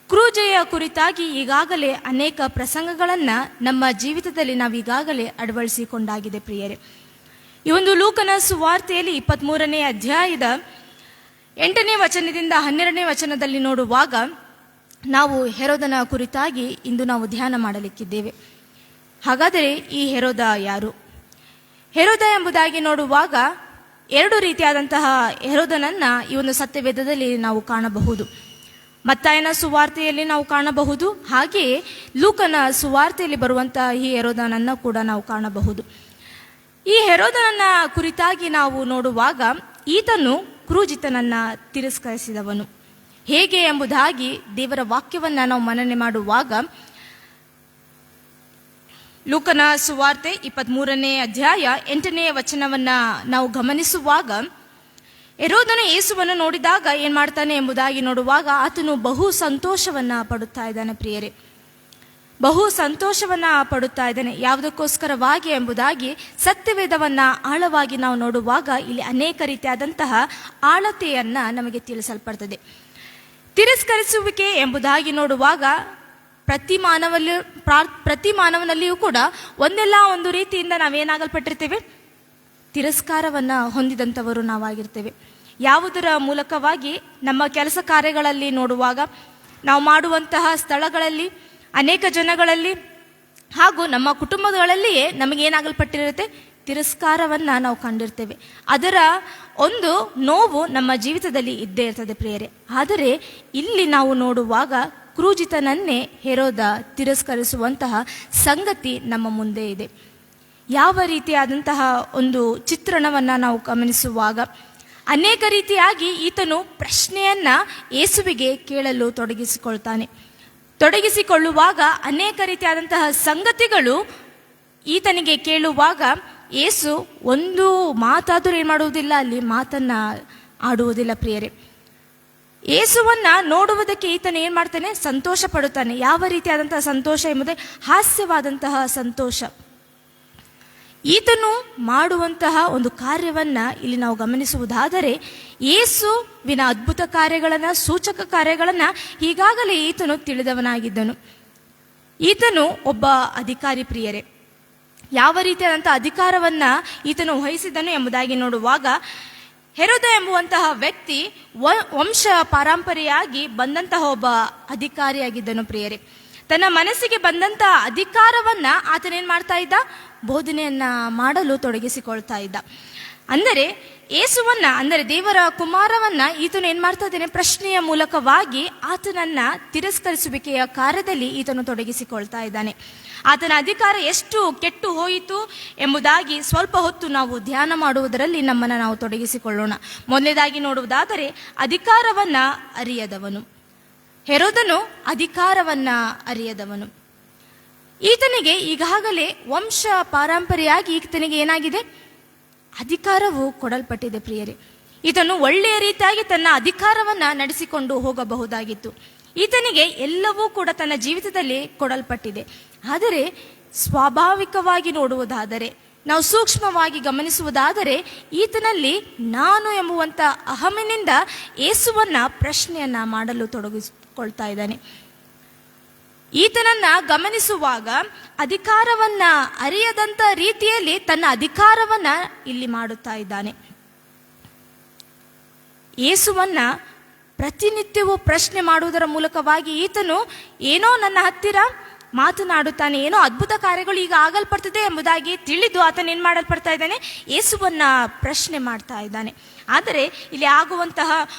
ಕ್ರೂಜೆಯ ಕುರಿತಾಗಿ ಈಗಾಗಲೇ ಅನೇಕ ಪ್ರಸಂಗಗಳನ್ನು ನಮ್ಮ ಜೀವಿತದಲ್ಲಿ ನಾವು ಈಗಾಗಲೇ ಅಳವಡಿಸಿಕೊಂಡಾಗಿದೆ ಪ್ರಿಯರೇ. ಈ ಒಂದು ಲೂಕನ ಸುವಾರ್ತೆಯಲ್ಲಿ 23ನೇ ಅಧ್ಯಾಯದ 8ನೇ ವಚನದಿಂದ 12ನೇ ವಚನದಲ್ಲಿ ನೋಡುವಾಗ ನಾವು ಹೆರೋದನ ಕುರಿತಾಗಿ ಇಂದು ನಾವು ಧ್ಯಾನ ಮಾಡಲಿಕ್ಕಿದ್ದೇವೆ. ಹಾಗಾದರೆ ಈ ಹೆರೋದ ಯಾರು? ಹೆರೋದ ಎಂಬುದಾಗಿ ನೋಡುವಾಗ 2 ರೀತಿಯಾದಂತಹ ಹೆರೋದನನ್ನ ಈ ಒಂದು ಸತ್ಯವೇದದಲ್ಲಿ ನಾವು ಕಾಣಬಹುದು. ಮತ್ತಾಯನ ಸುವಾರ್ತೆಯಲ್ಲಿ ನಾವು ಕಾಣಬಹುದು, ಹಾಗೆಯೇ ಲೂಕನ ಸುವಾರ್ತೆಯಲ್ಲಿ ಬರುವಂತಹ ಈ ಹೆರೋದನನ್ನ ಕೂಡ ನಾವು ಕಾಣಬಹುದು. ಈ ಹೆರೋದನನ್ನ ಕುರಿತಾಗಿ ನಾವು ನೋಡುವಾಗ ಈತನು ಕ್ರೂಜಿತನನ್ನ ತಿರಸ್ಕರಿಸಿದವನು. ಹೇಗೆ ಎಂಬುದಾಗಿ ದೇವರ ವಾಕ್ಯವನ್ನ ನಾವು ಮನನೆ ಮಾಡುವಾಗ ಲೂಕನ ಸುವಾರ್ತೆ 23ನೇ ಅಧ್ಯಾಯ 8ನೇ ವಚನವನ್ನ ನಾವು ಗಮನಿಸುವಾಗ ಹೆರೋದನು ಯೇಸುವನ್ನು ನೋಡಿದಾಗ ಏನ್ ಮಾಡ್ತಾನೆ ಎಂಬುದಾಗಿ ನೋಡುವಾಗ ಆತನು ಬಹು ಸಂತೋಷವನ್ನ ಪಡುತ್ತಾ ಇದ್ದಾನೆ ಪ್ರಿಯರೇ, ಬಹು ಸಂತೋಷವನ್ನ ಪಡುತ್ತಾ ಇದ್ದಾನೆ. ಯಾವುದಕ್ಕೋಸ್ಕರವಾಗಿ ಎಂಬುದಾಗಿ ಸತ್ಯವೇದವನ್ನ ಆಳವಾಗಿ ನಾವು ನೋಡುವಾಗ ಇಲ್ಲಿ ಅನೇಕ ರೀತಿಯಾದಂತಹ ಆಳತೆಯನ್ನ ನಮಗೆ ತಿಳಿಸಲ್ಪಡ್ತದೆ. ತಿರಸ್ಕರಿಸುವಿಕೆ ಎಂಬುದಾಗಿ ನೋಡುವಾಗ ಪ್ರತಿ ಮಾನವನಲ್ಲಿಯೂ ಕೂಡ ಒಂದೆಲ್ಲ ಒಂದು ರೀತಿಯಿಂದ ನಾವೇನಾಗಲ್ಪಟ್ಟಿರ್ತೇವೆ, ತಿರಸ್ಕಾರವನ್ನ ಹೊಂದಿದಂಥವರು ನಾವಾಗಿರ್ತೇವೆ. ಯಾವುದರ ಮೂಲಕವಾಗಿ ನಮ್ಮ ಕೆಲಸ ಕಾರ್ಯಗಳಲ್ಲಿ ನೋಡುವಾಗ, ನಾವು ಮಾಡುವಂತಹ ಸ್ಥಳಗಳಲ್ಲಿ, ಅನೇಕ ಜನಗಳಲ್ಲಿ ಹಾಗೂ ನಮ್ಮ ಕುಟುಂಬಗಳಲ್ಲಿಯೇ ನಮಗೇನಾಗಲ್ಪಟ್ಟಿರುತ್ತೆ, ತಿರಸ್ಕಾರವನ್ನ ನಾವು ಕಂಡಿರ್ತೇವೆ. ಅದರ ಒಂದು ನೋವು ನಮ್ಮ ಜೀವಿತದಲ್ಲಿ ಇದ್ದೇ ಇರ್ತದೆ ಪ್ರಿಯರೇ. ಆದರೆ ಇಲ್ಲಿ ನಾವು ನೋಡುವಾಗ ಕ್ರೂಜಿತನನ್ನೇ ಹೆರೋದ ತಿರಸ್ಕರಿಸುವಂತಹ ಸಂಗತಿ ನಮ್ಮ ಮುಂದೆ ಇದೆ. ಯಾವ ರೀತಿಯಾದಂತಹ ಒಂದು ಚಿತ್ರಣವನ್ನ ನಾವು ಗಮನಿಸುವಾಗ ಅನೇಕ ರೀತಿಯಾಗಿ ಈತನು ಪ್ರಶ್ನೆಯನ್ನ ಯೇಸುವಿಗೆ ಕೇಳಲು ತೊಡಗಿಸಿಕೊಳ್ಳುವಾಗ ಅನೇಕ ರೀತಿಯಾದಂತಹ ಸಂಗತಿಗಳು ಈತನಿಗೆ ಕೇಳುವಾಗ ಯೇಸು ಒಂದು ಮಾತಾದರೂ ಏನು ಮಾಡುವುದಿಲ್ಲ, ಅಲ್ಲಿ ಮಾತನ್ನ ಆಡುವುದಿಲ್ಲ ಪ್ರಿಯರೇ. ಯೇಸುವನ್ನ ನೋಡುವುದಕ್ಕೆ ಈತನು ಏನ್ ಮಾಡ್ತಾನೆ, ಸಂತೋಷ ಪಡುತ್ತಾನೆ. ಯಾವ ರೀತಿಯಾದಂತಹ ಸಂತೋಷ ಎಂಬುದೇ ಹಾಸ್ಯವಾದಂತಹ ಸಂತೋಷ. ಈತನು ಮಾಡುವಂತಹ ಒಂದು ಕಾರ್ಯವನ್ನ ಇಲ್ಲಿ ನಾವು ಗಮನಿಸುವುದಾದರೆ ಯೇಸುವಿನ ಅದ್ಭುತ ಕಾರ್ಯಗಳನ್ನ, ಸೂಚಕ ಕಾರ್ಯಗಳನ್ನ ಈಗಾಗಲೇ ಈತನು ತಿಳಿದವನಾಗಿದ್ದನು. ಈತನು ಒಬ್ಬ ಅಧಿಕಾರಿ ಪ್ರಿಯರೇ. ಯಾವ ರೀತಿಯಾದಂತಹ ಅಧಿಕಾರವನ್ನ ಈತನು ವಹಿಸಿದನು ಎಂಬುದಾಗಿ ನೋಡುವಾಗ ಹೆರೋದ ಎಂಬುವಂತಹ ವ್ಯಕ್ತಿ ವಂಶ ಪಾರಂಪರೆಯಾಗಿ ಬಂದಂತಹ ಒಬ್ಬ ಅಧಿಕಾರಿಯಾಗಿದ್ದನು ಪ್ರಿಯರೇ. ತನ್ನ ಮನಸ್ಸಿಗೆ ಬಂದಂತಹ ಅಧಿಕಾರವನ್ನ ಆತನೇನ್ ಮಾಡ್ತಾ ಇದ್ದ, ಬೋಧನೆಯನ್ನ ಮಾಡಲು ತೊಡಗಿಸಿಕೊಳ್ತಾ ಇದ್ದ. ಅಂದರೆ ಯೇಸುವನ್ನ, ಅಂದರೆ ದೇವರ ಕುಮಾರವನ್ನ ಈತನು ಏನ್ ಮಾಡ್ತಾ ಇದ್ದಾನೆ, ಪ್ರಶ್ನೆಯ ಮೂಲಕವಾಗಿ ಆತನನ್ನ ತಿರಸ್ಕರಿಸುವಿಕೆಯ ಕಾರ್ಯದಲ್ಲಿ ಈತನು ತೊಡಗಿಸಿಕೊಳ್ತಾ ಇದ್ದಾನೆ. ಆತನ ಅಧಿಕಾರ ಎಷ್ಟು ಕೆಟ್ಟು ಹೋಯಿತು ಎಂಬುದಾಗಿ ಸ್ವಲ್ಪ ಹೊತ್ತು ನಾವು ಧ್ಯಾನ ಮಾಡುವುದರಲ್ಲಿ ನಮ್ಮನ್ನು ನಾವು ತೊಡಗಿಸಿಕೊಳ್ಳೋಣ. ಮೊದಲನೇದಾಗಿ ನೋಡುವುದಾದರೆ ಅಧಿಕಾರವನ್ನ ಅರಿಯದವನು. ಹೆರೋದನು ಅಧಿಕಾರವನ್ನ ಅರಿಯದವನು. ಈತನಿಗೆ ಈಗಾಗಲೇ ವಂಶ ಪಾರಂಪರೆಯಾಗಿ ಈತನಿಗೆ ಏನಾಗಿದೆ, ಅಧಿಕಾರವು ಕೊಡಲ್ಪಟ್ಟಿದೆ ಪ್ರಿಯರೇ. ಈತನು ಒಳ್ಳೆಯ ರೀತಿಯಾಗಿ ತನ್ನ ಅಧಿಕಾರವನ್ನ ನಡೆಸಿಕೊಂಡು ಹೋಗಬಹುದಾಗಿತ್ತು. ಈತನಿಗೆ ಎಲ್ಲವೂ ಕೂಡ ತನ್ನ ಜೀವಿತದಲ್ಲಿ ಕೊಡಲ್ಪಟ್ಟಿದೆ. ಆದರೆ ಸ್ವಾಭಾವಿಕವಾಗಿ ನೋಡುವುದಾದರೆ, ನಾವು ಸೂಕ್ಷ್ಮವಾಗಿ ಗಮನಿಸುವುದಾದರೆ, ಈತನಲ್ಲಿ ನಾನು ಎಂಬುವಂತ ಅಹಮಿನಿಂದ ಯೇಸುವನ್ನ ಪ್ರಶ್ನೆಯನ್ನ ಮಾಡಲು ತೊಡಗಿಸಿಕೊಳ್ತಾ ಇದ್ದಾನೆ. ಈತನನ್ನ ಗಮನಿಸುವಾಗ ಅಧಿಕಾರವನ್ನ ಅರಿಯದಂತ ರೀತಿಯಲ್ಲಿ ತನ್ನ ಅಧಿಕಾರವನ್ನ ಇಲ್ಲಿ ಮಾಡುತ್ತಾ ಇದ್ದಾನೆ. ಯೇಸುವನ್ನ ಪ್ರತಿನಿತ್ಯವೂ ಪ್ರಶ್ನೆ ಮಾಡುವುದರ ಮೂಲಕವಾಗಿ ಈತನು ಏನೋ ನನ್ನ ಹತ್ತಿರ ಮಾತನಾಡುತ್ತಾನೆ, ಏನೋ ಅದ್ಭುತ ಕಾರ್ಯಗಳು ಈಗ ಆಗಲ್ಪಡ್ತದೆ ಎಂಬುದಾಗಿ ತಿಳಿದು ಆತನ ಏನ್ ಮಾಡಲ್ಪಡ್ತಾ ಇದ್ದಾನೆ, ಯೇಸುವನ್ನ ಪ್ರಶ್ನೆ ಮಾಡ್ತಾ ಇದ್ದಾನೆ. ಆದರೆ ಇಲ್ಲಿ ಆಗುವಂತಹ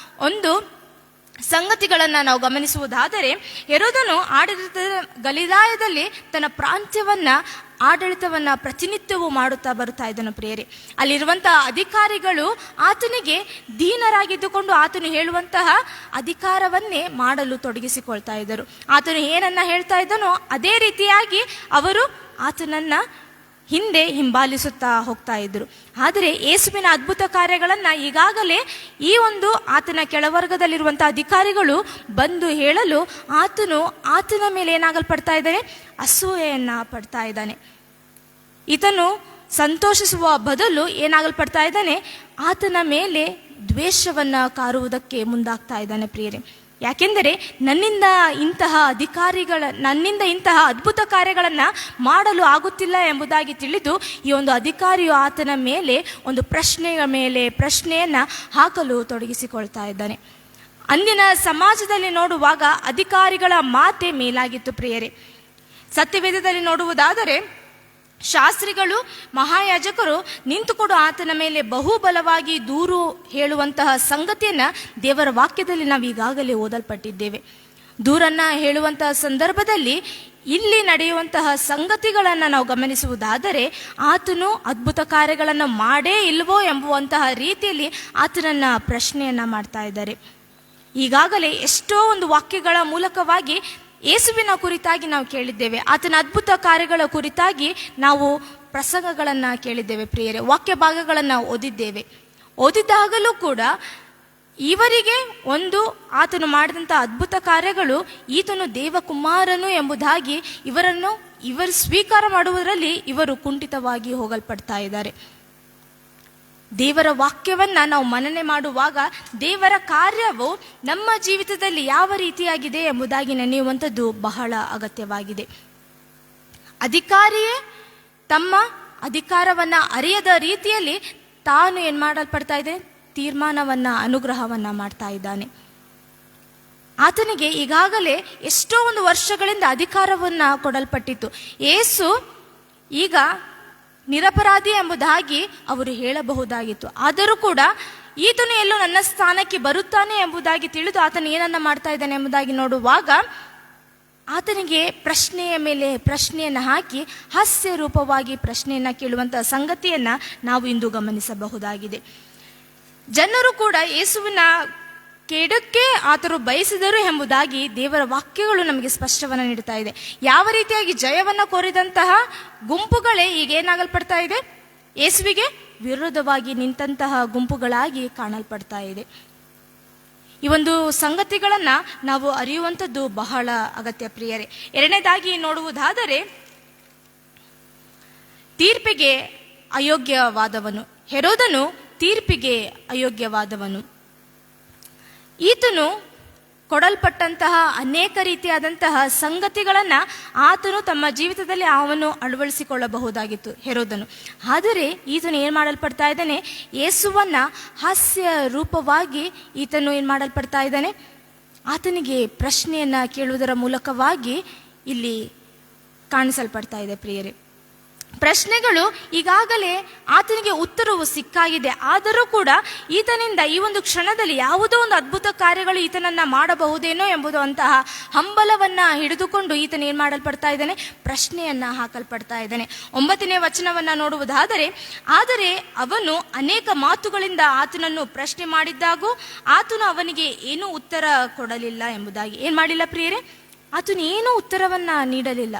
ಒಂದು ಸಂಗತಿಗಳನ್ನ ನಾವು ಗಮನಿಸುವುದಾದರೆ, ಹೆರೋದನು ಆಡಳಿತದ ಗಲಿಲಾಯದಲ್ಲಿ ತನ್ನ ಪ್ರಾಂತ್ಯವನ್ನ ಆಡಳಿತವನ್ನ ಪ್ರತಿನಿತ್ಯವೂ ಮಾಡುತ್ತಾ ಬರುತ್ತಾ ಇದ್ದನು ಪ್ರಿಯರೇ. ಅಲ್ಲಿರುವಂತಹ ಅಧಿಕಾರಿಗಳು ಆತನಿಗೆ ದೀನರಾಗಿದ್ದುಕೊಂಡು ಆತನು ಹೇಳುವಂತಹ ಅಧಿಕಾರವನ್ನೇ ಮಾಡಲು ತೊಡಗಿಸಿಕೊಳ್ತಾ ಇದ್ದರು. ಆತನು ಏನನ್ನ ಹೇಳ್ತಾ ಇದ್ದನೋ ಅದೇ ರೀತಿಯಾಗಿ ಅವರು ಆತನನ್ನ ಹಿಂದೆ ಹಿಂಬಾಲಿಸುತ್ತಾ ಹೋಗ್ತಾ ಇದ್ರು. ಆದರೆ ಯೇಸುವಿನ ಅದ್ಭುತ ಕಾರ್ಯಗಳನ್ನ ಈಗಾಗಲೇ ಈ ಒಂದು ಆತನ ಕೆಳವರ್ಗದಲ್ಲಿರುವಂತಹ ಅಧಿಕಾರಿಗಳು ಬಂದು ಹೇಳಲು ಆತನ ಮೇಲೆ ಏನಾಗಲ್ಪಡ್ತಾ ಇದ್ದಾನೆ, ಅಸೂಯೆಯನ್ನ ಪಡ್ತಾ ಇದ್ದಾನೆ. ಈತನು ಸಂತೋಷಿಸುವ ಬದಲು ಏನಾಗಲ್ಪಡ್ತಾ ಇದ್ದಾನೆ, ಆತನ ಮೇಲೆ ದ್ವೇಷವನ್ನ ಕಾರುವುದಕ್ಕೆ ಮುಂದಾಗ್ತಾ ಇದ್ದಾನೆ ಪ್ರಿಯರೇ. ಯಾಕೆಂದರೆ ನನ್ನಿಂದ ಇಂತಹ ಅದ್ಭುತ ಕಾರ್ಯಗಳನ್ನ ಮಾಡಲು ಆಗುತ್ತಿಲ್ಲ ಎಂಬುದಾಗಿ ತಿಳಿದು ಈ ಒಂದು ಅಧಿಕಾರಿಯು ಆತನ ಮೇಲೆ ಒಂದು ಪ್ರಶ್ನೆಯನ್ನ ಹಾಕಲು ತೊಡಗಿಸಿಕೊಳ್ತಾ ಇದ್ದಾನೆ. ಅಂದಿನ ಸಮಾಜದಲ್ಲಿ ನೋಡುವಾಗ ಅಧಿಕಾರಿಗಳ ಮಾತೆ ಮೇಲಾಗಿತ್ತು ಪ್ರಿಯರೇ. ಸತ್ಯವೇದದಲ್ಲಿ ನೋಡುವುದಾದರೆ ಶಾಸ್ತ್ರಿಗಳು, ಮಹಾಯಾಜಕರು ನಿಂತುಕೊಂಡು ಆತನ ಮೇಲೆ ಬಹುಬಲವಾಗಿ ದೂರು ಹೇಳುವಂತಹ ಸಂಗತಿಯನ್ನ ದೇವರ ವಾಕ್ಯದಲ್ಲಿ ನಾವು ಈಗಾಗಲೇ ಓದಲ್ಪಟ್ಟಿದ್ದೇವೆ. ದೂರನ್ನ ಹೇಳುವಂತಹ ಸಂದರ್ಭದಲ್ಲಿ ಇಲ್ಲಿ ನಡೆಯುವಂತಹ ಸಂಗತಿಗಳನ್ನು ನಾವು ಗಮನಿಸುವುದಾದರೆ, ಆತನು ಅದ್ಭುತ ಕಾರ್ಯಗಳನ್ನು ಮಾಡೇ ಇಲ್ವೋ ಎಂಬುವಂತಹ ರೀತಿಯಲ್ಲಿ ಆತನನ್ನ ಪ್ರಶ್ನೆಯನ್ನ ಮಾಡ್ತಾ ಇದ್ದಾರೆ. ಈಗಾಗಲೇ ಎಷ್ಟೋ ಒಂದು ವಾಕ್ಯಗಳ ಮೂಲಕವಾಗಿ ಯೇಸುವಿನ ಕುರಿತಾಗಿ ನಾವು ಕೇಳಿದ್ದೇವೆ. ಆತನ ಅದ್ಭುತ ಕಾರ್ಯಗಳ ಕುರಿತಾಗಿ ನಾವು ಪ್ರಸಂಗಗಳನ್ನು ಕೇಳಿದ್ದೇವೆ ಪ್ರಿಯರೇ, ವಾಕ್ಯ ಭಾಗಗಳನ್ನು ಓದಿದ್ದಾಗಲೂ ಕೂಡ ಇವರಿಗೆ ಆತನು ಮಾಡಿದಂಥ ಅದ್ಭುತ ಕಾರ್ಯಗಳು ಈತನು ದೇವಕುಮಾರನು ಎಂಬುದಾಗಿ ಇವರು ಸ್ವೀಕಾರ ಮಾಡುವುದರಲ್ಲಿ ಇವರು ಕುಂಠಿತವಾಗಿ ಹೋಗಲ್ಪಡ್ತಾ ಇದ್ದಾರೆ. ದೇವರ ವಾಕ್ಯವನ್ನ ನಾವು ಮನನೆ ಮಾಡುವಾಗ ದೇವರ ಕಾರ್ಯವು ನಮ್ಮ ಜೀವಿತದಲ್ಲಿ ಯಾವ ರೀತಿಯಾಗಿದೆ ಎಂಬುದಾಗಿ ನೆನೆಯುವಂಥದ್ದು ಬಹಳ ಅಗತ್ಯವಾಗಿದೆ. ಅಧಿಕಾರಿಯೇ ತಮ್ಮ ಅಧಿಕಾರವನ್ನ ಅರಿಯದ ರೀತಿಯಲ್ಲಿ ತಾನು ಏನ್ ಮಾಡಲ್ಪಡ್ತಾ ಇದೆ, ಅನುಗ್ರಹವನ್ನ ಮಾಡ್ತಾ ಇದ್ದಾನೆ. ಆತನಿಗೆ ಈಗಾಗಲೇ ಎಷ್ಟೋ ಒಂದು ವರ್ಷಗಳಿಂದ ಅಧಿಕಾರವನ್ನ ಕೊಡಲ್ಪಟ್ಟಿತ್ತು. ಯೇಸು ಈಗ ನಿರಪರಾಧಿ ಎಂಬುದಾಗಿ ಅವರು ಹೇಳಬಹುದಾಗಿತ್ತು. ಆದರೂ ಕೂಡ ಈತನು ಎಲ್ಲೋ ನನ್ನ ಸ್ಥಾನಕ್ಕೆ ಬರುತ್ತಾನೆ ಎಂಬುದಾಗಿ ತಿಳಿದು ಆತನು ಏನನ್ನ ಮಾಡ್ತಾ ಇದ್ದಾನೆ ಎಂಬುದಾಗಿ ನೋಡುವಾಗ ಆತನಿಗೆ ಪ್ರಶ್ನೆಯ ಮೇಲೆ ಪ್ರಶ್ನೆಯನ್ನ ಹಾಕಿ ಹಾಸ್ಯ ರೂಪವಾಗಿ ಪ್ರಶ್ನೆಯನ್ನ ಕೇಳುವಂತಹ ಸಂಗತಿಯನ್ನ ನಾವು ಇಂದು ಗಮನಿಸಬಹುದಾಗಿದೆ. ಜನರು ಕೂಡ ಯೇಸುವಿನ ಕೇಡಕ್ಕೆ ಆತರು ಬಯಸಿದರು ಎಂಬುದಾಗಿ ದೇವರ ವಾಕ್ಯಗಳು ನಮಗೆ ಸ್ಪಷ್ಟವನ್ನ ನೀಡ್ತಾ ಇದೆ. ಯಾವ ರೀತಿಯಾಗಿ ಜಯವನ್ನ ಕೋರಿದಂತಹ ಗುಂಪುಗಳೇ ಈಗ ಏನಾಗಲ್ಪಡ್ತಾ ಇದೆ, ಯೇಸುವಿಗೆ ವಿರೋಧವಾಗಿ ನಿಂತಹ ಗುಂಪುಗಳಾಗಿ ಕಾಣಲ್ಪಡ್ತಾ ಇದೆ. ಈ ಒಂದು ಸಂಗತಿಗಳನ್ನ ನಾವು ಅರಿಯುವಂಥದ್ದು ಬಹಳ ಅಗತ್ಯ ಪ್ರಿಯರೇ. ಎರಡನೇದಾಗಿ ನೋಡುವುದಾದರೆ, ತೀರ್ಪಿಗೆ ಅಯೋಗ್ಯವಾದವನು. ಹೆರೋದನು ತೀರ್ಪಿಗೆ ಅಯೋಗ್ಯವಾದವನು. ಈತನು ಕೊಡಲ್ಪಟ್ಟಂತಹ ಅನೇಕ ರೀತಿಯಾದಂತಹ ಸಂಗತಿಗಳನ್ನ ಆತನು ತಮ್ಮ ಜೀವಿತದಲ್ಲಿ ಅವನು ಅಳವಡಿಸಿಕೊಳ್ಳಬಹುದಾಗಿತ್ತು ಹೆರೋದನು. ಆದರೆ ಈತನು ಏನ್ ಮಾಡಲ್ಪಡ್ತಾ ಇದ್ದಾನೆ, ಯೇಸುವನ್ನ ಹಾಸ್ಯ ರೂಪವಾಗಿ ಈತನು ಏನ್ ಮಾಡಲ್ಪಡ್ತಾ ಇದ್ದಾನೆ, ಆತನಿಗೆ ಪ್ರಶ್ನೆಯನ್ನ ಕೇಳುವುದರ ಮೂಲಕವಾಗಿ ಇಲ್ಲಿ ಕಾಣಿಸಲ್ಪಡ್ತಾ ಇದೆ ಪ್ರಿಯರೇ. ಪ್ರಶ್ನೆಗಳು ಈಗಾಗಲೇ ಆತನಿಗೆ ಉತ್ತರವು ಸಿಕ್ಕಾಗಿದೆ. ಆದರೂ ಕೂಡ ಈತನಿಂದ ಈ ಒಂದು ಕ್ಷಣದಲ್ಲಿ ಯಾವುದೋ ಒಂದು ಅದ್ಭುತ ಕಾರ್ಯಗಳು ಈತನನ್ನ ಮಾಡಬಹುದೇನೋ ಎಂಬುದಂತಹ ಹಂಬಲವನ್ನ ಹಿಡಿದುಕೊಂಡು ಈತನ ಏನ್ ಮಾಡಲ್ಪಡ್ತಾ ಇದ್ದಾನೆ, ಪ್ರಶ್ನೆಯನ್ನ ಹಾಕಲ್ಪಡ್ತಾ ಇದ್ದಾನೆ. 9ನೇ ವಚನವನ್ನ ನೋಡುವುದಾದರೆ, ಆದರೆ ಅವನು ಅನೇಕ ಮಾತುಗಳಿಂದ ಆತನನ್ನು ಪ್ರಶ್ನೆ ಮಾಡಿದ್ದಾಗೂ ಆತನು ಅವನಿಗೆ ಏನೂ ಉತ್ತರ ಕೊಡಲಿಲ್ಲ ಎಂಬುದಾಗಿ. ಏನ್ ಮಾಡಿಲ್ಲ ಪ್ರಿಯರೇ, ಆತನು ಏನೂ ಉತ್ತರವನ್ನ ನೀಡಲಿಲ್ಲ.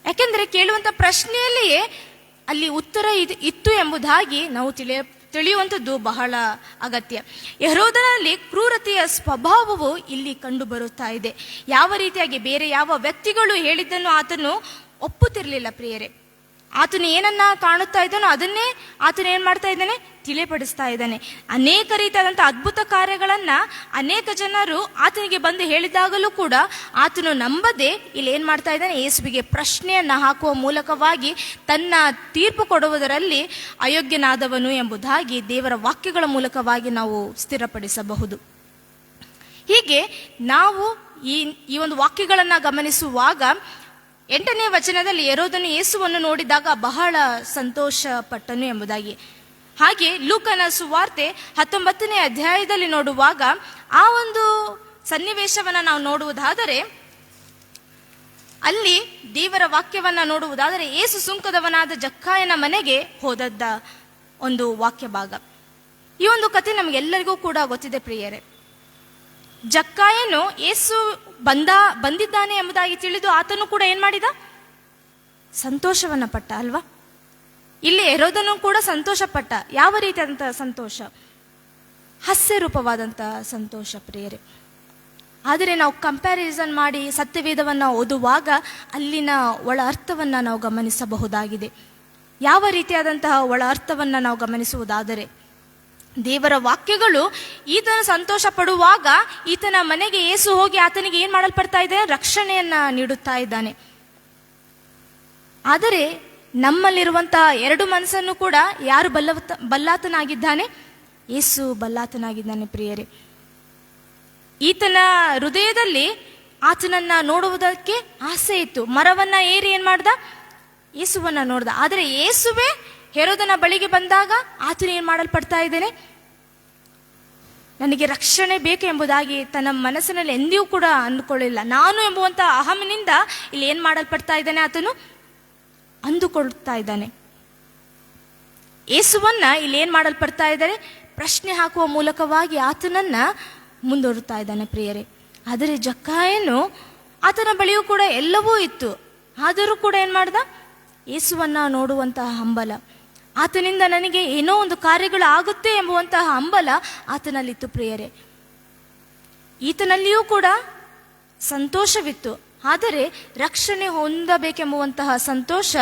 ಯಾಕೆಂದರೆ ಕೇಳುವಂಥ ಪ್ರಶ್ನೆಯಲ್ಲಿಯೇ ಅಲ್ಲಿ ಉತ್ತರ ಇತ್ತು ಎಂಬುದಾಗಿ ನಾವು ತಿಳಿಯುವಂಥದ್ದು ಬಹಳ ಅಗತ್ಯ. ಹೆರೋದನಲ್ಲಿ ಕ್ರೂರತೆಯ ಸ್ವಭಾವವು ಇಲ್ಲಿ ಕಂಡು ಬರುತ್ತಾ ಇದೆ. ಯಾವ ರೀತಿಯಾಗಿ ಬೇರೆ ಯಾವ ವ್ಯಕ್ತಿಗಳು ಹೇಳಿದ್ದನ್ನು ಆತನು ಒಪ್ಪುತ್ತಿರಲಿಲ್ಲ ಪ್ರಿಯರೇ. ಆತನು ಏನನ್ನ ಕಾಣುತ್ತಾ ಇದ್ದಾನೋ ಅದನ್ನೇ ಆತನು ಏನ್ ಮಾಡ್ತಾ ಇದ್ದಾನೆ, ತಿಳಿಪಡಿಸ್ತಾ ಇದ್ದಾನೆ. ಅನೇಕ ರೀತಿಯಾದಂಥ ಅದ್ಭುತ ಕಾರ್ಯಗಳನ್ನ ಅನೇಕ ಜನರು ಆತನಿಗೆ ಬಂದು ಹೇಳಿದಾಗಲೂ ಕೂಡ ಆತನು ನಂಬದೆ ಇಲ್ಲಿ ಏನ್ ಮಾಡ್ತಾ ಇದ್ದಾನೆ, ಯೇಸುವಿಗೆ ಪ್ರಶ್ನೆಯನ್ನ ಹಾಕುವ ಮೂಲಕವಾಗಿ ತನ್ನ ತೀರ್ಪು ಕೊಡುವುದರಲ್ಲಿ ಅಯೋಗ್ಯನಾದವನು ಎಂಬುದಾಗಿ ದೇವರ ವಾಕ್ಯಗಳ ಮೂಲಕವಾಗಿ ನಾವು ಸ್ಥಿರಪಡಿಸಬಹುದು. ಹೀಗೆ ನಾವು ಈ ಒಂದು ವಾಕ್ಯಗಳನ್ನ ಗಮನಿಸುವಾಗ 8ನೇ ವಚನದಲ್ಲಿ ಹೆರೋದನು ಯೇಸುವನ್ನು ನೋಡಿದಾಗ ಬಹಳ ಸಂತೋಷ ಪಟ್ಟನು ಎಂಬುದಾಗಿ. ಹಾಗೆ ಲೂಕನ ಸುವಾರ್ತೆ 19ನೇ ಅಧ್ಯಾಯದಲ್ಲಿ ನೋಡುವಾಗ ಆ ಒಂದು ಸನ್ನಿವೇಶವನ್ನ ನಾವು ನೋಡುವುದಾದರೆ, ಅಲ್ಲಿ ದೇವರ ವಾಕ್ಯವನ್ನ ನೋಡುವುದಾದರೆ ಯೇಸು ಸುಂಕದವನಾದ ಜಕ್ಕಾಯನ ಮನೆಗೆ ಹೋದದ್ದ ಒಂದು ವಾಕ್ಯ ಭಾಗ. ಈ ಒಂದು ಕಥೆ ನಮಗೆಲ್ಲರಿಗೂ ಕೂಡ ಗೊತ್ತಿದೆ ಪ್ರಿಯರೇ. ಜಕ್ಕಾಯನು ಯೇಸು ಬಂದಿದ್ದಾನೆ ಎಂಬುದಾಗಿ ತಿಳಿದು ಆತನು ಕೂಡ ಏನ್ ಮಾಡಿದ, ಸಂತೋಷವನ್ನ ಪಟ್ಟ ಅಲ್ವಾ. ಇಲ್ಲಿ ಹೆರೋದನು ಕೂಡ ಸಂತೋಷ ಪಟ್ಟ. ಯಾವ ರೀತಿಯಾದಂತಹ ಸಂತೋಷ? ಹಾಸ್ಯ ರೂಪವಾದಂತಹ ಸಂತೋಷ ಪ್ರಿಯರೇ. ಆದರೆ ನಾವು ಕಂಪ್ಯಾರಿಸನ್ ಮಾಡಿ ಸತ್ಯವೇದವನ್ನ ಓದುವಾಗ ಅಲ್ಲಿನ ಒಳ ಅರ್ಥವನ್ನ ನಾವು ಗಮನಿಸಬಹುದಾಗಿದೆ. ಯಾವ ರೀತಿಯಾದಂತಹ ಒಳ ಅರ್ಥವನ್ನ ನಾವು ಗಮನಿಸುವುದಾದರೆ, ದೇವರ ವಾಕ್ಯಗಳು ಈತನ ಸಂತೋಷ ಪಡುವಾಗ ಈತನ ಮನೆಗೆ ಯೇಸು ಹೋಗಿ ಆತನಿಗೆ ಏನ್ ಮಾಡಲ್ಪಡ್ತಾ ಇದೆ, ರಕ್ಷಣೆಯನ್ನ ನೀಡುತ್ತಾ ಇದ್ದಾನೆ. ಆದರೆ ನಮ್ಮಲ್ಲಿರುವಂತಹ 2 ಮನಸ್ಸನ್ನು ಕೂಡ ಯಾರು ಬಲ್ಲಾತನಾಗಿದ್ದಾನೆ? ಯೇಸು ಬಲ್ಲಾತನಾಗಿದ್ದಾನೆ ಪ್ರಿಯರೇ. ಈತನ ಹೃದಯದಲ್ಲಿ ಆತನನ್ನ ನೋಡುವುದಕ್ಕೆ ಆಸೆ ಇತ್ತು. ಮರವನ್ನ ಏರಿ ಏನ್ ಮಾಡ್ದ, ಯೇಸುವನ್ನ ನೋಡ್ದ. ಆದರೆ ಯೇಸುವೆ ಹೆರೋದನ ಬಳಿಗೆ ಬಂದಾಗ ಆತನು ಏನ್ ಮಾಡಲ್ಪಡ್ತಾ ಇದ್ದೇನೆ, ನನಗೆ ರಕ್ಷಣೆ ಬೇಕು ಎಂಬುದಾಗಿ ತನ್ನ ಮನಸ್ಸಿನಲ್ಲಿ ಎಂದಿಯೂ ಕೂಡ ಅಂದುಕೊಳ್ಳಿಲ್ಲ. ನಾನು ಎಂಬುವಂತ ಅಹಮಿನಿಂದ ಇಲ್ಲಿ ಏನ್ ಮಾಡಲ್ಪಡ್ತಾ ಇದ್ದಾನೆ, ಆತನು ಅಂದುಕೊಳ್ತಾ ಇದ್ದಾನೆ. ಯೇಸುವನ್ನ ಇಲ್ಲಿ ಏನ್ ಮಾಡಲ್ಪಡ್ತಾ ಇದ್ದಾರೆ, ಪ್ರಶ್ನೆ ಹಾಕುವ ಮೂಲಕವಾಗಿ ಆತನನ್ನ ಮುಂದೂಡುತ್ತಾ ಇದ್ದಾನೆ ಪ್ರಿಯರೇ. ಆದರೆ ಜಕ್ಕಾಯನು ಆತನ ಬಳಿಯೂ ಕೂಡ ಎಲ್ಲವೂ ಇತ್ತು. ಆದರೂ ಕೂಡ ಏನ್ ಮಾಡ್ದ, ಯೇಸುವನ್ನ ನೋಡುವಂತಹ ಹಂಬಲ, ಆತನಿಂದ ನನಗೆ ಏನೋ ಒಂದು ಕಾರ್ಯಗಳು ಆಗುತ್ತೆ ಎಂಬುವಂತಹ ಹಂಬಲ ಆತನಲ್ಲಿತ್ತು ಪ್ರಿಯರೇ. ಈತನಲ್ಲಿಯೂ ಕೂಡ ಸಂತೋಷವಿತ್ತು. ಆದರೆ ರಕ್ಷಣೆ ಹೊಂದಬೇಕೆಂಬುವಂತಹ ಸಂತೋಷ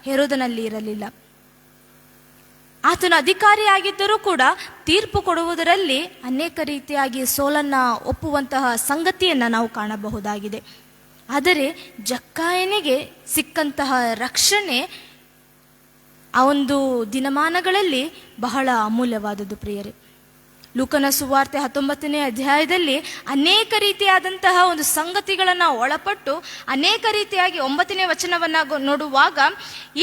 ಹೆರೋದನಲ್ಲಿ ಇರಲಿಲ್ಲ. ಆತನ ಅಧಿಕಾರಿಯಾಗಿದ್ದರೂ ಕೂಡ ತೀರ್ಪು ಕೊಡುವುದರಲ್ಲಿ ಅನೇಕ ರೀತಿಯಾಗಿ ಸೋಲನ್ನ ಒಪ್ಪುವಂತಹ ಸಂಗತಿಯನ್ನ ನಾವು ಕಾಣಬಹುದಾಗಿದೆ. ಆದರೆ ಜಕ್ಕಾಯನಿಗೆ ಸಿಕ್ಕಂತಹ ರಕ್ಷಣೆ ಆ ಒಂದು ದಿನಮಾನಗಳಲ್ಲಿ ಬಹಳ ಅಮೂಲ್ಯವಾದದ್ದು ಪ್ರಿಯರೇ. ಲೂಕನ ಸುವಾರ್ತೆ 19ನೇ ಅಧ್ಯಾಯದಲ್ಲಿ ಅನೇಕ ರೀತಿಯಾದಂತಹ ಒಂದು ಸಂಗತಿಗಳನ್ನ ಒಳಪಟ್ಟು ಅನೇಕ ರೀತಿಯಾಗಿ 9ನೇ ವಚನವನ್ನ ನೋಡುವಾಗ,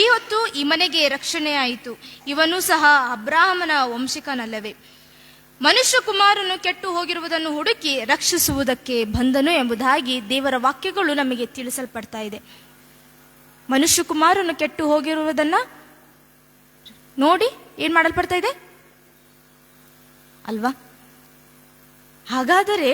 ಈ ಹೊತ್ತು ಈ ಮನೆಗೆ ರಕ್ಷಣೆ ಆಯಿತು, ಇವನು ಸಹ ಅಬ್ರಾಹಮನ ವಂಶಿಕನಲ್ಲವೇ, ಮನುಷ್ಯ ಕುಮಾರನು ಕೆಟ್ಟು ಹೋಗಿರುವುದನ್ನು ಹುಡುಕಿ ರಕ್ಷಿಸುವುದಕ್ಕೆ ಬಂದನು ಎಂಬುದಾಗಿ ದೇವರ ವಾಕ್ಯಗಳು ನಮಗೆ ತಿಳಿಸಲ್ಪಡ್ತಾ ಇದೆ. ಮನುಷ್ಯ ಕುಮಾರನು ಕೆಟ್ಟು ಹೋಗಿರುವುದನ್ನ ನೋಡಿ ಏನ್ ಮಾಡಲ್ಪಡ್ತಾ ಇದೆ ಅಲ್ವಾ. ಹಾಗಾದರೆ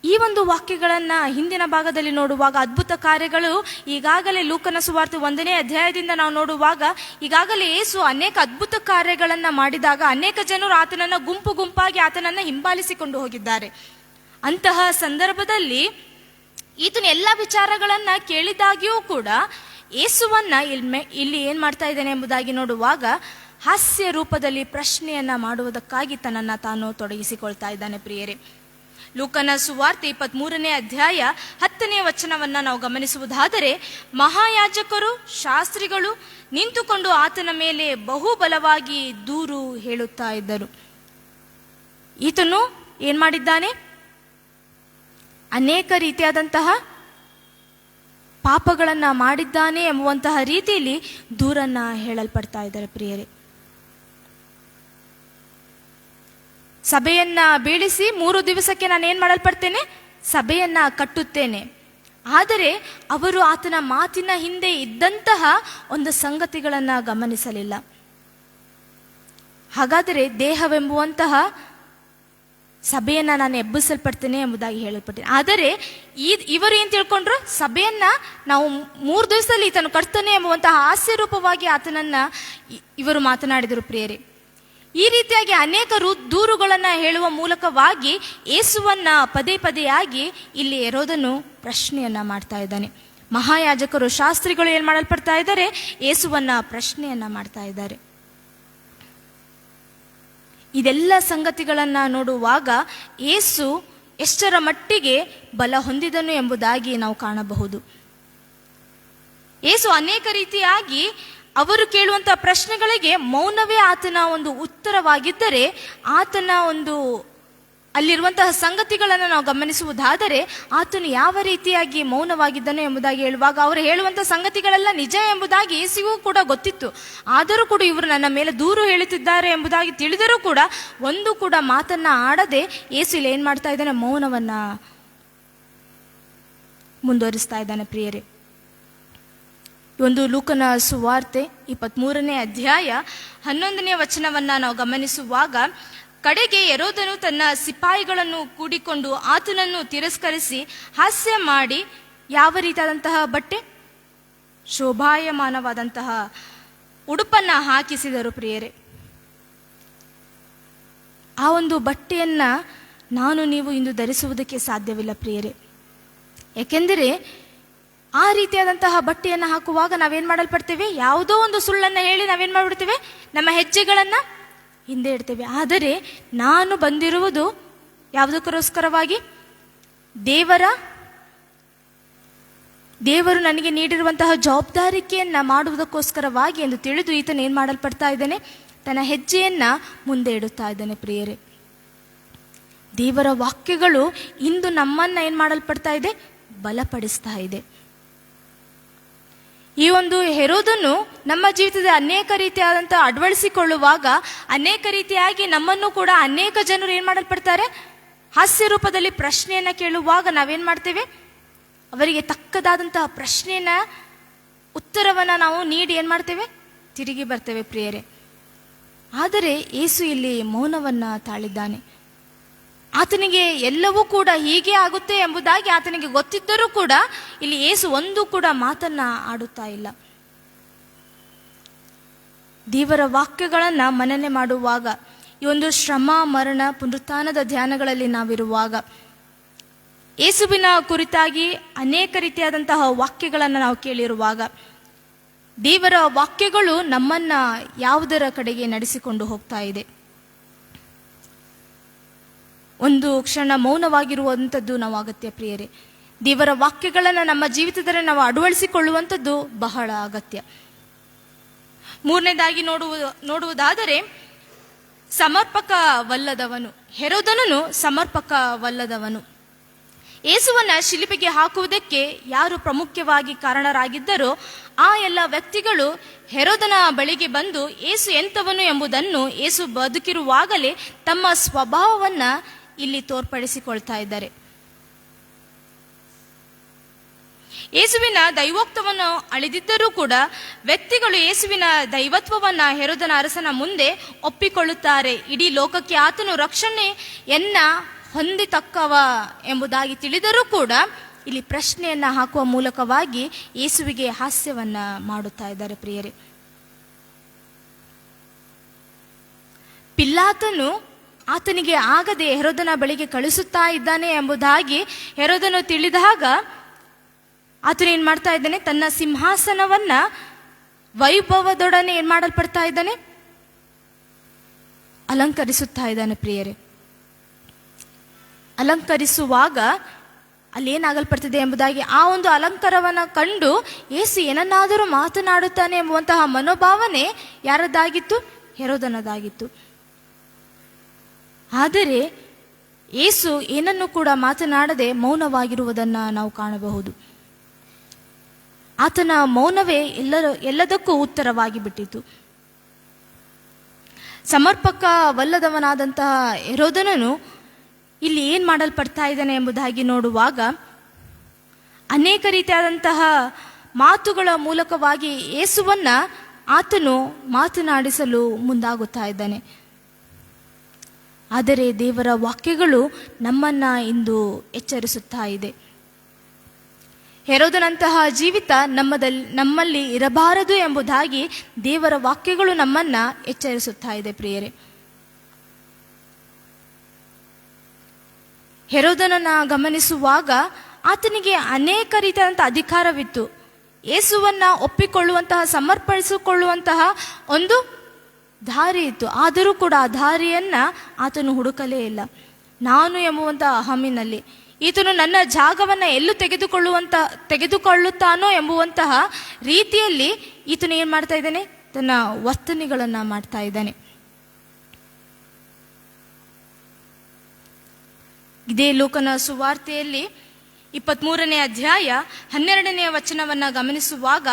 ಈ ಒಂದು ವಾಕ್ಯಗಳನ್ನ ಹಿಂದಿನ ಭಾಗದಲ್ಲಿ ನೋಡುವಾಗ ಅದ್ಭುತ ಕಾರ್ಯಗಳು ಈಗಾಗಲೇ ಲೂಕನ ಸುವಾರ್ತೆ 1ನೇ ಅಧ್ಯಾಯದಿಂದ ನಾವು ನೋಡುವಾಗ ಈಗಾಗಲೇ ಯೇಸು ಅನೇಕ ಅದ್ಭುತ ಕಾರ್ಯಗಳನ್ನ ಮಾಡಿದಾಗ ಅನೇಕ ಜನರು ಆತನನ್ನ ಗುಂಪು ಗುಂಪಾಗಿ ಆತನನ್ನ ಹಿಂಬಾಲಿಸಿಕೊಂಡು ಹೋಗಿದ್ದಾರೆ. ಅಂತಹ ಸಂದರ್ಭದಲ್ಲಿ ಈತನ ಎಲ್ಲ ವಿಚಾರಗಳನ್ನ ಕೇಳಿದಾಗಿಯೂ ಕೂಡ ಯೇಸುವನ್ನ ಇಲ್ಲಿ ಏನ್ ಮಾಡ್ತಾ ಇದ್ದಾನೆ ಎಂಬುದಾಗಿ ನೋಡುವಾಗ ಹಾಸ್ಯ ರೂಪದಲ್ಲಿ ಪ್ರಶ್ನೆಯನ್ನ ಮಾಡುವುದಕ್ಕಾಗಿ ತನ್ನನ್ನ ತಾನು ತೊಡಗಿಸಿಕೊಳ್ತಾ ಇದ್ದಾನೆ ಪ್ರಿಯರೇ. ಲೂಕನ ಸುವಾರ್ತೆ 23ನೇ ಅಧ್ಯಾಯ 10ನೇ ವಚನವನ್ನ ನಾವು ಗಮನಿಸುವುದಾದರೆ, ಮಹಾಯಾಜಕರು ಶಾಸ್ತ್ರಿಗಳು ನಿಂತುಕೊಂಡು ಆತನ ಮೇಲೆ ಬಹುಬಲವಾಗಿ ದೂರು ಹೇಳುತ್ತಾ ಇದ್ದರು. ಈತನು ಏನ್ ಮಾಡಿದ್ದಾನೆ, ಅನೇಕ ರೀತಿಯಾದಂತಹ ಪಾಪಗಳನ್ನ ಮಾಡಿದ್ದಾನೆ ಎಂಬುವಂತಹ ರೀತಿಯಲ್ಲಿ ದೂರನ್ನ ಹೇಳಲ್ಪಡ್ತಾ ಇದ್ದಾರೆ ಪ್ರಿಯರೇ. ಸಭೆಯನ್ನ ಬೀಳಿಸಿ 3 ದಿವಸಕ್ಕೆ ನಾನು ಏನ್ ಮಾಡಲ್ಪಡ್ತೇನೆ, ಸಭೆಯನ್ನ ಕಟ್ಟುತ್ತೇನೆ. ಆದರೆ ಅವರು ಆತನ ಮಾತಿನ ಹಿಂದೆ ಇದ್ದಂತಹ ಒಂದು ಸಂಗತಿಗಳನ್ನ ಗಮನಿಸಲಿಲ್ಲ. ಹಾಗಾದರೆ ದೇಹವೆಂಬುವಂತಹ ಸಭೆಯನ್ನ ನಾನು ಎಬ್ಬಿಸಲ್ಪಡ್ತೇನೆ ಎಂಬುದಾಗಿ ಹೇಳಲ್ಪಟ್ಟೇನೆ. ಆದರೆ ಇವರು ಏನ್ ತಿಳ್ಕೊಂಡ್ರು, ಸಭೆಯನ್ನ ನಾವು 3 ದಿವಸದಲ್ಲಿ ಈತನು ಕಟ್ತಾನೆ ಎಂಬುವಂತಹ ಹಾಸ್ಯ ರೂಪವಾಗಿ ಆತನನ್ನ ಇವರು ಮಾತನಾಡಿದರು ಪ್ರಿಯರೇ. ಈ ರೀತಿಯಾಗಿ ಅನೇಕ ದೂರುಗಳನ್ನ ಹೇಳುವ ಮೂಲಕವಾಗಿ ಯೇಸುವನ್ನ ಪದೇ ಪದೇಯಾಗಿ ಇಲ್ಲಿ ಹೆರೋದನು ಪ್ರಶ್ನೆಯನ್ನ ಮಾಡ್ತಾ ಇದ್ದಾನೆ. ಮಹಾಯಾಜಕರು, ಶಾಸ್ತ್ರಿಗಳು ಏನ್ ಮಾಡಲ್ಪಡ್ತಾ ಇದ್ದಾರೆ, ಯೇಸುವನ್ನ ಪ್ರಶ್ನೆಯನ್ನ ಮಾಡ್ತಾ ಇದ್ದಾರೆ. ಇದೆಲ್ಲ ಸಂಗತಿಗಳನ್ನ ನೋಡುವಾಗ ಯೇಸು ಎಷ್ಟರ ಮಟ್ಟಿಗೆ ಬಲ ಹೊಂದಿದನು ಎಂಬುದಾಗಿ ನಾವು ಕಾಣಬಹುದು. ಯೇಸು ಅನೇಕ ರೀತಿಯಾಗಿ ಅವರು ಕೇಳುವಂತಹ ಪ್ರಶ್ನೆಗಳಿಗೆ ಮೌನವೇ ಆತನ ಒಂದು ಉತ್ತರವಾಗಿದ್ದರೆ, ಆತನ ಒಂದು ಅಲ್ಲಿರುವಂತಹ ಸಂಗತಿಗಳನ್ನು ನಾವು ಗಮನಿಸುವುದಾದರೆ ಆತನು ಯಾವ ರೀತಿಯಾಗಿ ಮೌನವಾಗಿದ್ದನು ಎಂಬುದಾಗಿ ಹೇಳುವಾಗ ಅವರು ಹೇಳುವಂತಹ ಸಂಗತಿಗಳೆಲ್ಲ ನಿಜ ಎಂಬುದಾಗಿ ಯೇಸುಗೂ ಕೂಡ ಗೊತ್ತಿತ್ತು. ಆದರೂ ಕೂಡ ಇವರು ನನ್ನ ಮೇಲೆ ದೂರು ಹೇಳುತ್ತಿದ್ದಾರೆ ಎಂಬುದಾಗಿ ತಿಳಿದರೂ ಕೂಡ ಒಂದು ಕೂಡ ಮಾತನ್ನ ಆಡದೆ ಯೇಸು ಇಲ್ಲಿ ಏನ್ ಮಾಡ್ತಾ ಇದ್ದಾನೆ, ಮೌನವನ್ನ ಮುಂದುವರಿಸ್ತಾ ಇದ್ದಾನೆ ಪ್ರಿಯರೇ. ಒಂದು ಲೂಕನ ಸುವಾರ್ತೆ 23ನೇ ಅಧ್ಯಾಯ 11ನೇ ವಚನವನ್ನ ನಾವು ಗಮನಿಸುವಾಗ, ಕಡೆಗೆ ಹೆರೋದನು ತನ್ನ ಸಿಪಾಯಿಗಳನ್ನು ಕೂಡಿಕೊಂಡು ಆತನನ್ನು ತಿರಸ್ಕರಿಸಿ ಹಾಸ್ಯ ಮಾಡಿ ಯಾವ ರೀತಿಯಾದಂತಹ ಬಟ್ಟೆ, ಶೋಭಾಯಮಾನವಾದಂತಹ ಉಡುಪನ್ನ ಹಾಕಿಸಿದರು ಪ್ರಿಯರೇ. ಆ ಒಂದು ಬಟ್ಟೆಯನ್ನ ನಾನು ನೀವು ಇಂದು ಧರಿಸುವುದಕ್ಕೆ ಸಾಧ್ಯವಿಲ್ಲ ಪ್ರಿಯರೇ. ಯಾಕೆಂದರೆ ಆ ರೀತಿಯಾದಂತಹ ಬಟ್ಟೆಯನ್ನು ಹಾಕುವಾಗ ನಾವೇನ್ ಮಾಡಲ್ಪಡ್ತೇವೆ, ಯಾವುದೋ ಒಂದು ಸುಳ್ಳನ್ನ ಹೇಳಿ ನಾವೇನ್ ಮಾಡ್ಬಿಡ್ತೇವೆ, ನಮ್ಮ ಹೆಜ್ಜೆಗಳನ್ನ ಹಿಂದೆ ಇಡ್ತೇವೆ. ಆದರೆ ನಾನು ಬಂದಿರುವುದು ಯಾವುದಕ್ಕೋಸ್ಕರವಾಗಿ, ದೇವರು ನನಗೆ ನೀಡಿರುವಂತಹ ಜವಾಬ್ದಾರಿಕೆಯನ್ನ ಮಾಡುವುದಕ್ಕೋಸ್ಕರವಾಗಿ ಎಂದು ತಿಳಿದು ಈತನ ಏನ್ ಮಾಡಲ್ಪಡ್ತಾ ಇದ್ದಾನೆ, ತನ್ನ ಹೆಜ್ಜೆಯನ್ನ ಮುಂದೆ ಇಡುತ್ತಾ ಇದ್ದಾನೆ ಪ್ರಿಯರೇ. ದೇವರ ವಾಕ್ಯಗಳು ಇಂದು ನಮ್ಮನ್ನ ಏನ್ ಮಾಡಲ್ಪಡ್ತಾ ಇದೆ, ಬಲಪಡಿಸ್ತಾ ಇದೆ. ಈ ಒಂದು ಹೆರೋದನ್ನು ನಮ್ಮ ಜೀವಿತದ ಅನೇಕ ರೀತಿಯಾದಂತಹ ಅಳವಡಿಸಿಕೊಳ್ಳುವಾಗ ಅನೇಕ ರೀತಿಯಾಗಿ ನಮ್ಮನ್ನು ಕೂಡ ಅನೇಕ ಜನರು ಏನ್ ಮಾಡಲ್ಪಡ್ತಾರೆ, ಹಾಸ್ಯ ರೂಪದಲ್ಲಿ ಪ್ರಶ್ನೆಯನ್ನ ಕೇಳುವಾಗ ನಾವೇನ್ ಮಾಡ್ತೇವೆ, ಅವರಿಗೆ ತಕ್ಕದಾದಂತಹ ಪ್ರಶ್ನೆಯನ್ನ ಉತ್ತರವನ್ನ ನಾವು ನೀಡಿ ಏನ್ ಮಾಡ್ತೇವೆ, ತಿರುಗಿ ಬರ್ತೇವೆ ಪ್ರಿಯರೇ. ಆದರೆ ಯೇಸು ಇಲ್ಲಿ ಮೌನವನ್ನ ತಾಳಿದ್ದಾನೆ. ಆತನಿಗೆ ಎಲ್ಲವೂ ಕೂಡ ಹೀಗೆ ಆಗುತ್ತೆ ಎಂಬುದಾಗಿ ಆತನಿಗೆ ಗೊತ್ತಿದ್ದರೂ ಕೂಡ ಇಲ್ಲಿ ಯೇಸು ಒಂದು ಕೂಡ ಮಾತನ್ನ ಆಡುತ್ತಾ ಇಲ್ಲ. ದೇವರ ವಾಕ್ಯಗಳನ್ನ ಮನನೆ ಮಾಡುವಾಗ, ಈ ಒಂದು ಶ್ರಮ ಮರಣ ಪುನರುತ್ಥಾನದ ಧ್ಯಾನಗಳಲ್ಲಿ ನಾವಿರುವಾಗ ಯೇಸುವಿನ ಕುರಿತಾಗಿ ಅನೇಕ ರೀತಿಯಾದಂತಹ ವಾಕ್ಯಗಳನ್ನು ನಾವು ಕೇಳಿರುವಾಗ ದೇವರ ವಾಕ್ಯಗಳು ನಮ್ಮನ್ನ ಯಾವುದರ ಕಡೆಗೆ ನಡೆಸಿಕೊಂಡು ಹೋಗ್ತಾ ಇದೆ. ಒಂದು ಕ್ಷಣ ಮೌನವಾಗಿರುವಂಥದ್ದು ನಾವು ಅಗತ್ಯ ಪ್ರಿಯರೇ. ದೇವರ ವಾಕ್ಯಗಳನ್ನು ನಮ್ಮ ಜೀವಿತದಲ್ಲಿ ನಾವು ಅಳವಡಿಸಿಕೊಳ್ಳುವಂಥದ್ದು ಬಹಳ ಅಗತ್ಯ. ಮೂರನೇದಾಗಿ ನೋಡುವುದಾದರೆ ಸಮರ್ಪಕವಲ್ಲದವನು. ಹೆರೋದನನು ಸಮರ್ಪಕವಲ್ಲದವನು. ಯೇಸುವನ್ನ ಶಿಲುಬೆಗೆ ಹಾಕುವುದಕ್ಕೆ ಯಾರು ಪ್ರಮುಖವಾಗಿ ಕಾರಣರಾಗಿದ್ದರೋ ಆ ಎಲ್ಲ ವ್ಯಕ್ತಿಗಳು ಹೆರೋದನ ಬಳಿಗೆ ಬಂದು ಯೇಸು ಎಂಥವನು ಎಂಬುದನ್ನು ಯೇಸು ಬದುಕಿರುವಾಗಲೇ ತಮ್ಮ ಸ್ವಭಾವವನ್ನ ಇಲ್ಲಿ ತೋರ್ಪಡಿಸಿಕೊಳ್ತಾ ಇದ್ದಾರೆ. ಯೇಸುವಿನ ದೈವೋಕ್ತವನ್ನು ಅಳಿದಿದ್ದರೂ ಕೂಡ ವ್ಯಕ್ತಿಗಳು ಯೇಸುವಿನ ದೈವತ್ವವನ್ನ ಹೆರೋದನ ಅರಸನ ಮುಂದೆ ಒಪ್ಪಿಕೊಳ್ಳುತ್ತಾರೆ. ಇಡೀ ಲೋಕಕ್ಕೆ ಆತನು ರಕ್ಷಣೆಯನ್ನ ಹೊಂದಿತಕ್ಕವ ಎಂಬುದಾಗಿ ತಿಳಿದರೂ ಕೂಡ ಇಲ್ಲಿ ಪ್ರಶ್ನೆಯನ್ನ ಹಾಕುವ ಮೂಲಕವಾಗಿ ಯೇಸುವಿಗೆ ಹಾಸ್ಯವನ್ನ ಮಾಡುತ್ತಾ ಇದ್ದಾರೆ ಪ್ರಿಯರೇ. ಪಿಲಾತನು ಆತನಿಗೆ ಆಗದೆ ಹೆರೋದನ ಬಳಿಗೆ ಕಳಿಸುತ್ತಾ ಇದ್ದಾನೆ ಎಂಬುದಾಗಿ ಹೆರೋದನು ತಿಳಿದಾಗ ಆತನು ಏನ್ ಮಾಡ್ತಾ ಇದ್ದಾನೆ, ತನ್ನ ಸಿಂಹಾಸನವನ್ನ ವೈಭವದೊಡನೆ ಏನ್ ಮಾಡಲ್ಪಡ್ತಾ ಇದ್ದಾನೆ, ಅಲಂಕರಿಸುತ್ತಾ ಇದ್ದಾನೆ ಪ್ರಿಯರೇ. ಅಲಂಕರಿಸುವಾಗ ಅಲ್ಲೇನಾಗಲ್ಪಡ್ತಿದೆ ಎಂಬುದಾಗಿ ಆ ಒಂದು ಅಲಂಕಾರವನ್ನ ಕಂಡು ಯೇಸು ಏನನ್ನಾದರೂ ಮಾತನಾಡುತ್ತಾನೆ ಎಂಬುವಂತಹ ಮನೋಭಾವನೆ ಯಾರದ್ದಾಗಿತ್ತು, ಹೆರೋದನದಾಗಿತ್ತು. ಆದರೆ ಯೇಸು ಏನನ್ನು ಕೂಡ ಮಾತನಾಡದೆ ಮೌನವಾಗಿರುವುದನ್ನು ನಾವು ಕಾಣಬಹುದು. ಆತನ ಮೌನವೇ ಎಲ್ಲದಕ್ಕೂ ಉತ್ತರವಾಗಿ ಬಿಟ್ಟಿತು. ಸಮರ್ಪಕವಲ್ಲದವನಾದಂತಹ ಹೆರೋದನನು ಇಲ್ಲಿ ಏನ್ ಮಾಡಲ್ಪಡ್ತಾ ಇದ್ದಾನೆ ಎಂಬುದಾಗಿ ನೋಡುವಾಗ ಅನೇಕ ರೀತಿಯಾದಂತಹ ಮಾತುಗಳ ಮೂಲಕವಾಗಿ ಯೇಸುವನ್ನ ಆತನು ಮಾತನಾಡಿಸಲು ಮುಂದಾಗುತ್ತಾ ಇದ್ದಾನೆ. ಆದರೆ ದೇವರ ವಾಕ್ಯಗಳು ನಮ್ಮನ್ನ ಇಂದು ಎಚ್ಚರಿಸುತ್ತಾ ಇದೆ. ಹೆರೋದನಂತಹ ಜೀವಿತ ನಮ್ಮಲ್ಲಿ ಇರಬಾರದು ಎಂಬುದಾಗಿ ದೇವರ ವಾಕ್ಯಗಳು ನಮ್ಮನ್ನ ಎಚ್ಚರಿಸುತ್ತಾ ಇದೆ ಪ್ರಿಯರೇ. ಹೆರೋದನನ್ನ ಗಮನಿಸುವಾಗ ಆತನಿಗೆ ಅನೇಕ ರೀತಿಯಾದಂಥ ಅಧಿಕಾರವಿತ್ತು. ಯೇಸುವನ್ನ ಒಪ್ಪಿಕೊಳ್ಳುವಂತಹ, ಸಮರ್ಪಿಸಿಕೊಳ್ಳುವಂತಹ ಒಂದು ದಾರಿ ಇತ್ತು. ಆದರೂ ಕೂಡ ಆ ದಾರಿಯನ್ನ ಆತನು ಹುಡುಕಲೇ ಇಲ್ಲ. ನಾನು ಎಂಬುವಂತಹ ಅಹಮಿನಲ್ಲಿ ಈತನು ನನ್ನ ಜಾಗವನ್ನ ಎಲ್ಲೂ ತೆಗೆದುಕೊಳ್ಳುತ್ತಾನೋ ಎಂಬುವಂತಹ ರೀತಿಯಲ್ಲಿ ಈತನು ಏನ್ ಮಾಡ್ತಾ ಇದ್ದಾನೆ, ತನ್ನ ವರ್ತನೆಗಳನ್ನ ಮಾಡ್ತಾ ಇದ್ದಾನೆ. ಇದೇ ಲೋಕನ ಸುವಾರ್ತೆಯಲ್ಲಿ 23ನೇ ಅಧ್ಯಾಯ 12ನೇ ವಚನವನ್ನ ಗಮನಿಸುವಾಗ,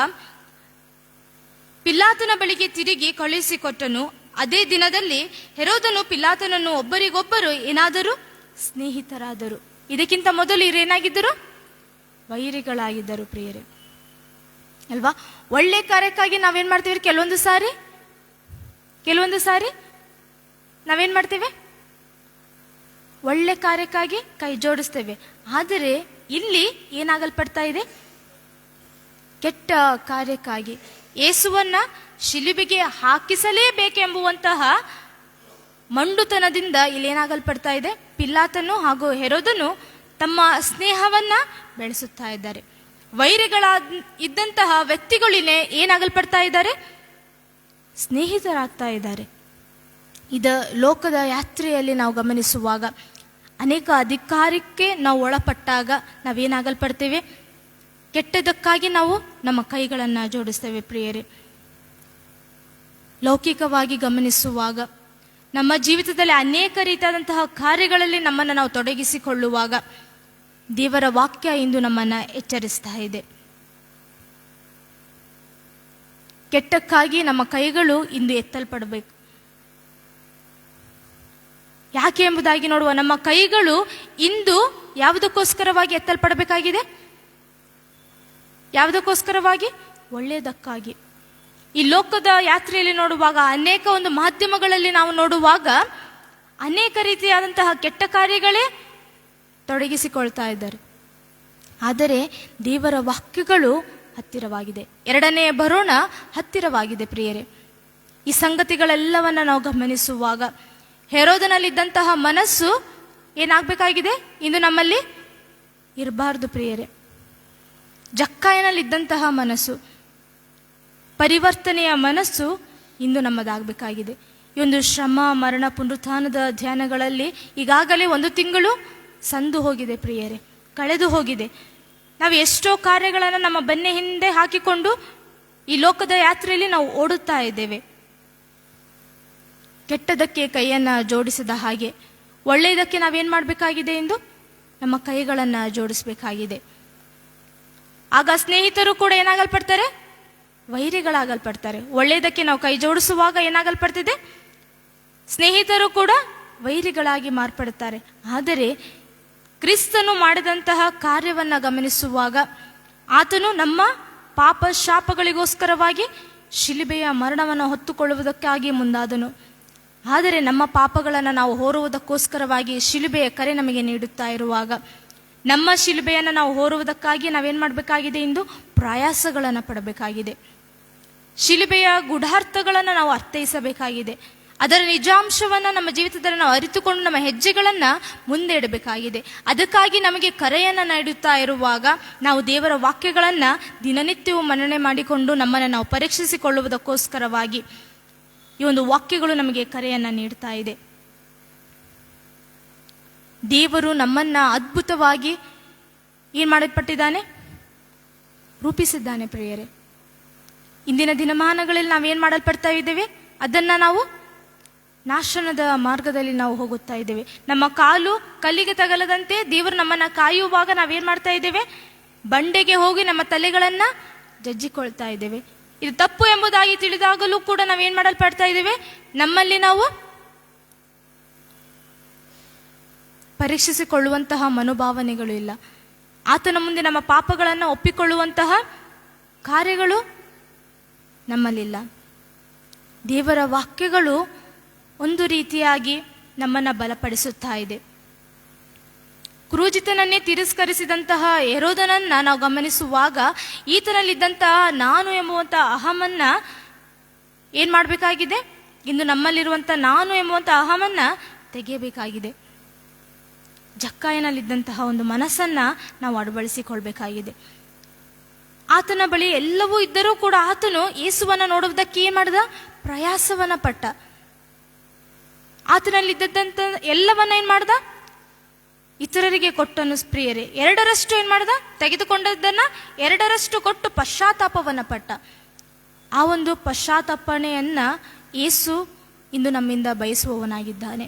ಪಿಲಾತನ ಬಳಿಗೆ ತಿರುಗಿ ಕಳುಹಿಸಿಕೊಟ್ಟನು. ಅದೇ ದಿನದಲ್ಲಿ ಹೆರೋದನು ಪಿಲಾತನನ್ನು ಒಬ್ಬರಿಗೊಬ್ಬರು ಏನಾದರೂ ಸ್ನೇಹಿತರಾದರು. ಇದಕ್ಕಿಂತ ಮೊದಲು ಇವರೇನಾಗಿದ್ದರು? ವೈರಿಗಳಾಗಿದ್ದರು ಪ್ರಿಯರೇ ಅಲ್ವಾ. ಒಳ್ಳೆ ಕಾರ್ಯಕ್ಕಾಗಿ ನಾವೇನ್ ಮಾಡ್ತೀವಿ? ಕೆಲವೊಂದು ಸಾರಿ ನಾವೇನ್ ಮಾಡ್ತೇವೆ? ಒಳ್ಳೆ ಕಾರ್ಯಕ್ಕಾಗಿ ಕೈ ಜೋಡಿಸ್ತೇವೆ. ಆದರೆ ಇಲ್ಲಿ ಏನಾಗಲ್ಪಡ್ತಾ ಇದೆ? ಕೆಟ್ಟ ಕಾರ್ಯಕ್ಕಾಗಿ ಯೇಸುವನ್ನ ಶಿಲುಬೆಗೆ ಹಾಕಿಸಲೇಬೇಕೆಂಬುವಂತಹ ಮಂಡುತನದಿಂದ ಇಲ್ಲಿ ಏನಾಗಲ್ಪಡ್ತಾ ಇದೆ? ಪಿಲಾತನು ಹಾಗೂ ಹೆರೋದನು ತಮ್ಮ ಸ್ನೇಹವನ್ನ ಬೆಳೆಸುತ್ತಾ ಇದ್ದಾರೆ. ಇದ್ದಂತಹ ವ್ಯಕ್ತಿಗಳಿನೇ ಏನಾಗಲ್ಪಡ್ತಾ ಇದ್ದಾರೆ? ಸ್ನೇಹಿತರಾಗ್ತಾ ಇದ್ದಾರೆ. ಲೋಕದ ಯಾತ್ರೆಯಲ್ಲಿ ನಾವು ಗಮನಿಸುವಾಗ ಅನೇಕ ಅಧಿಕಾರಕ್ಕೆ ನಾವು ಒಳಪಟ್ಟಾಗ ನಾವೇನಾಗಲ್ಪಡ್ತೇವೆ? ಕೆಟ್ಟದಕ್ಕಾಗಿ ನಾವು ನಮ್ಮ ಕೈಗಳನ್ನು ಜೋಡಿಸ್ತೇವೆ ಪ್ರಿಯರೇ. ಲೌಕಿಕವಾಗಿ ಗಮನಿಸುವಾಗ, ನಮ್ಮ ಜೀವಿತದಲ್ಲಿ ಅನೇಕ ರೀತಿಯಾದಂತಹ ಕಾರ್ಯಗಳಲ್ಲಿ ನಮ್ಮನ್ನು ನಾವು ತೊಡಗಿಸಿಕೊಳ್ಳುವಾಗ ದೇವರ ವಾಕ್ಯ ಇಂದು ನಮ್ಮನ್ನು ಎಚ್ಚರಿಸ್ತಾ ಇದೆ. ಕೆಟ್ಟಕ್ಕಾಗಿ ನಮ್ಮ ಕೈಗಳು ಇಂದು ಎತ್ತಲ್ಪಡಬೇಕು. ಯಾಕೆ ಎಂಬುದಾಗಿ ನೋಡುವ, ನಮ್ಮ ಕೈಗಳು ಇಂದು ಯಾವುದಕ್ಕೋಸ್ಕರವಾಗಿ ಎತ್ತಲ್ಪಡಬೇಕಾಗಿದೆ? ಯಾವುದಕ್ಕೋಸ್ಕರವಾಗಿ? ಒಳ್ಳೆಯದಕ್ಕಾಗಿ. ಈ ಲೋಕದ ಯಾತ್ರೆಯಲ್ಲಿ ನೋಡುವಾಗ, ಅನೇಕ ಒಂದು ಮಾಧ್ಯಮಗಳಲ್ಲಿ ನಾವು ನೋಡುವಾಗ ಅನೇಕ ರೀತಿಯಾದಂತಹ ಕೆಟ್ಟ ಕಾರ್ಯಗಳೇ ತೊಡಗಿಸಿಕೊಳ್ತಾ ಇದ್ದಾರೆ. ಆದರೆ ದೇವರ ವಾಕ್ಯಗಳು ಹತ್ತಿರವಾಗಿದೆ. ಎರಡನೇ ಬರೋಣ ಹತ್ತಿರವಾಗಿದೆ ಪ್ರಿಯರೇ. ಈ ಸಂಗತಿಗಳೆಲ್ಲವನ್ನ ನಾವು ಗಮನಿಸುವಾಗ ಹೆರೋದನಲ್ಲಿದ್ದಂತಹ ಮನಸ್ಸು ಏನಾಗಬೇಕಾಗಿದೆ? ಇಂದು ನಮ್ಮಲ್ಲಿ ಇರಬಾರ್ದು ಪ್ರಿಯರೇ. ಜಕ್ಕಾಯನಲ್ಲಿದ್ದಂತಹ ಮನಸ್ಸು, ಪರಿವರ್ತನೆಯ ಮನಸ್ಸು ಇಂದು ನಮ್ಮದಾಗಬೇಕಾಗಿದೆ. ಈ ಒಂದು ಶ್ರಮ, ಮರಣ, ಪುನರುತ್ಥಾನದ ಧ್ಯಾನಗಳಲ್ಲಿ ಈಗಾಗಲೇ 1 ತಿಂಗಳು ಸಂದು ಹೋಗಿದೆ ಪ್ರಿಯರೇ, ಕಳೆದು ಹೋಗಿದೆ. ನಾವು ಎಷ್ಟೋ ಕಾರ್ಯಗಳನ್ನು ನಮ್ಮ ಬೆನ್ನ ಹಿಂದೆ ಹಾಕಿಕೊಂಡು ಈ ಲೋಕದ ಯಾತ್ರೆಯಲ್ಲಿ ನಾವು ಓಡುತ್ತಾ ಇದ್ದೇವೆ. ಕೆಟ್ಟದಕ್ಕೆ ಕೈಯನ್ನು ಜೋಡಿಸಿದ ಹಾಗೆ ಒಳ್ಳೆಯದಕ್ಕೆ ನಾವೇನು ಮಾಡಬೇಕಾಗಿದೆ? ಎಂದು ನಮ್ಮ ಕೈಗಳನ್ನು ಜೋಡಿಸಬೇಕಾಗಿದೆ. ಆಗ ಸ್ನೇಹಿತರು ಕೂಡ ಏನಾಗಲ್ಪಡ್ತಾರೆ? ವೈರಿಗಳಾಗಲ್ಪಡ್ತಾರೆ. ಒಳ್ಳೆಯದಕ್ಕೆ ನಾವು ಕೈ ಜೋಡಿಸುವಾಗ ಏನಾಗಲ್ಪಡ್ತಿದೆ? ಸ್ನೇಹಿತರು ಕೂಡ ವೈರಿಗಳಾಗಿ ಮಾರ್ಪಡುತ್ತಾರೆ. ಆದರೆ ಕ್ರಿಸ್ತನು ಮಾಡಿದಂತಹ ಕಾರ್ಯವನ್ನು ಗಮನಿಸುವಾಗ ಆತನು ನಮ್ಮ ಪಾಪ ಶಾಪಗಳಿಗೋಸ್ಕರವಾಗಿ ಶಿಲುಬೆಯ ಮರಣವನ್ನು ಹೊತ್ತುಕೊಳ್ಳುವುದಕ್ಕಾಗಿ ಮುಂದಾದನು. ಆದರೆ ನಮ್ಮ ಪಾಪಗಳನ್ನು ನಾವು ಹೊರುವುದಕ್ಕೋಸ್ಕರವಾಗಿ ಶಿಲುಬೆಯ ಕರೆ ನಮಗೆ ನೀಡುತ್ತಾ ಇರುವಾಗ ನಮ್ಮ ಶಿಲುಬೆಯನ್ನು ನಾವು ಹೊರುವುದಕ್ಕಾಗಿ ನಾವೇನು ಮಾಡಬೇಕಾಗಿದೆ? ಇಂದು ಪ್ರಯಾಸಗಳನ್ನು ಪಡಬೇಕಾಗಿದೆ. ಶಿಲುಬೆಯ ಗೂಢಾರ್ಥಗಳನ್ನು ನಾವು ಅರ್ಥೈಸಬೇಕಾಗಿದೆ. ಅದರ ನಿಜಾಂಶವನ್ನು ನಮ್ಮ ಜೀವಿತದಲ್ಲಿ ನಾವು ಅರಿತುಕೊಂಡು ನಮ್ಮ ಹೆಜ್ಜೆಗಳನ್ನು ಮುಂದೆ ಇಡಬೇಕಾಗಿದೆ. ಅದಕ್ಕಾಗಿ ನಮಗೆ ಕರೆಯನ್ನು ನೀಡುತ್ತಾ ಇರುವಾಗ ನಾವು ದೇವರ ವಾಕ್ಯಗಳನ್ನು ದಿನನಿತ್ಯವೂ ಮನನೆ ಮಾಡಿಕೊಂಡು ನಮ್ಮನ್ನು ನಾವು ಪರೀಕ್ಷಿಸಿಕೊಳ್ಳುವುದಕ್ಕೋಸ್ಕರವಾಗಿ ಈ ಒಂದು ವಾಕ್ಯಗಳು ನಮಗೆ ಕರೆಯನ್ನು ನೀಡ್ತಾ ಇದೆ. ದೇವರು ನಮ್ಮನ್ನು ಅದ್ಭುತವಾಗಿ ಏನು ಮಾಡಲ್ಪಟ್ಟಿದ್ದಾನೆ? ರೂಪಿಸಿದ್ದಾನೆ ಪ್ರಿಯರೇ. ಇಂದಿನ ದಿನಮಾನಗಳಲ್ಲಿ ನಾವೇನು ಮಾಡಲ್ಪಡ್ತಾ ಇದ್ದೇವೆ? ಅದನ್ನು ನಾವು ನಾಶನದ ಮಾರ್ಗದಲ್ಲಿ ನಾವು ಹೋಗುತ್ತಾ ಇದ್ದೇವೆ. ನಮ್ಮ ಕಾಲು ಕಲ್ಲಿಗೆ ತಗಲದಂತೆ ದೇವರು ನಮ್ಮನ್ನು ಕಾಯುವಾಗ ನಾವೇನು ಮಾಡ್ತಾ ಇದ್ದೇವೆ? ಬಂಡೆಗೆ ಹೋಗಿ ನಮ್ಮ ತಲೆಗಳನ್ನು ಜಜ್ಜಿಕೊಳ್ತಾ ಇದ್ದೇವೆ. ಇದು ತಪ್ಪು ಎಂಬುದಾಗಿ ತಿಳಿದಾಗಲೂ ಕೂಡ ನಾವೇನು ಮಾಡಲ್ಪಡ್ತಾ ಇದ್ದೇವೆ? ನಮ್ಮಲ್ಲಿ ನಾವು ಪರೀಕ್ಷಿಸಿಕೊಳ್ಳುವಂತಹ ಮನೋಭಾವನೆಗಳು ಇಲ್ಲ. ಆತನ ಮುಂದೆ ನಮ್ಮ ಪಾಪಗಳನ್ನು ಒಪ್ಪಿಕೊಳ್ಳುವಂತಹ ಕಾರ್ಯಗಳು ನಮ್ಮಲ್ಲಿಲ್ಲ. ದೇವರ ವಾಕ್ಯಗಳು ಒಂದು ರೀತಿಯಾಗಿ ನಮ್ಮನ್ನು ಬಲಪಡಿಸುತ್ತಾ ಇದೆ. ಕ್ರೂಜಿತನನ್ನೇ ತಿರಸ್ಕರಿಸಿದಂತಹ ಹೆರೋದನನ್ನ ನಾವು ಗಮನಿಸುವಾಗ ಈತನಲ್ಲಿದ್ದಂತಹ ನಾನು ಎಂಬುವಂತಹ ಅಹಮನ್ನ ಏನ್ ಮಾಡಬೇಕಾಗಿದೆ? ಇಂದು ನಮ್ಮಲ್ಲಿರುವಂಥ ನಾನು ಎಂಬುವಂಥ ಅಹಮನ್ನ ತೆಗೆಯಬೇಕಾಗಿದೆ. ಜಕ್ಕಾಯನಲ್ಲಿದ್ದಂತಹ ಒಂದು ಮನಸ್ಸನ್ನ ನಾವು ಅಳವಡಿಸಿಕೊಳ್ಬೇಕಾಗಿದೆ. ಆತನ ಬಳಿ ಎಲ್ಲವೂ ಇದ್ದರೂ ಕೂಡ ಆತನು ಯೇಸುವನ್ನ ನೋಡುವುದಕ್ಕೆ ಏನ್ ಮಾಡಿದ? ಪ್ರಯಾಸವನ್ನ ಪಟ್ಟ. ಆತನಲ್ಲಿದ್ದಂಥ ಎಲ್ಲವನ್ನ ಏನ್ ಮಾಡ್ದ? ಇತರರಿಗೆ ಕೊಟ್ಟನು. ಪ್ರಿಯರೇ, 2ರಷ್ಟು ಏನ್ ಮಾಡ್ದ? ತೆಗೆದುಕೊಂಡದ್ದನ್ನ 2ರಷ್ಟು ಕೊಟ್ಟು ಪಶ್ಚಾತ್ತಾಪವನ್ನ ಪಟ್ಟ. ಆ ಒಂದು ಪಶ್ಚಾತ್ತಾಪನೆಯನ್ನ ಯೇಸು ಇಂದು ನಮ್ಮಿಂದ ಬಯಸುವವನಾಗಿದ್ದಾನೆ.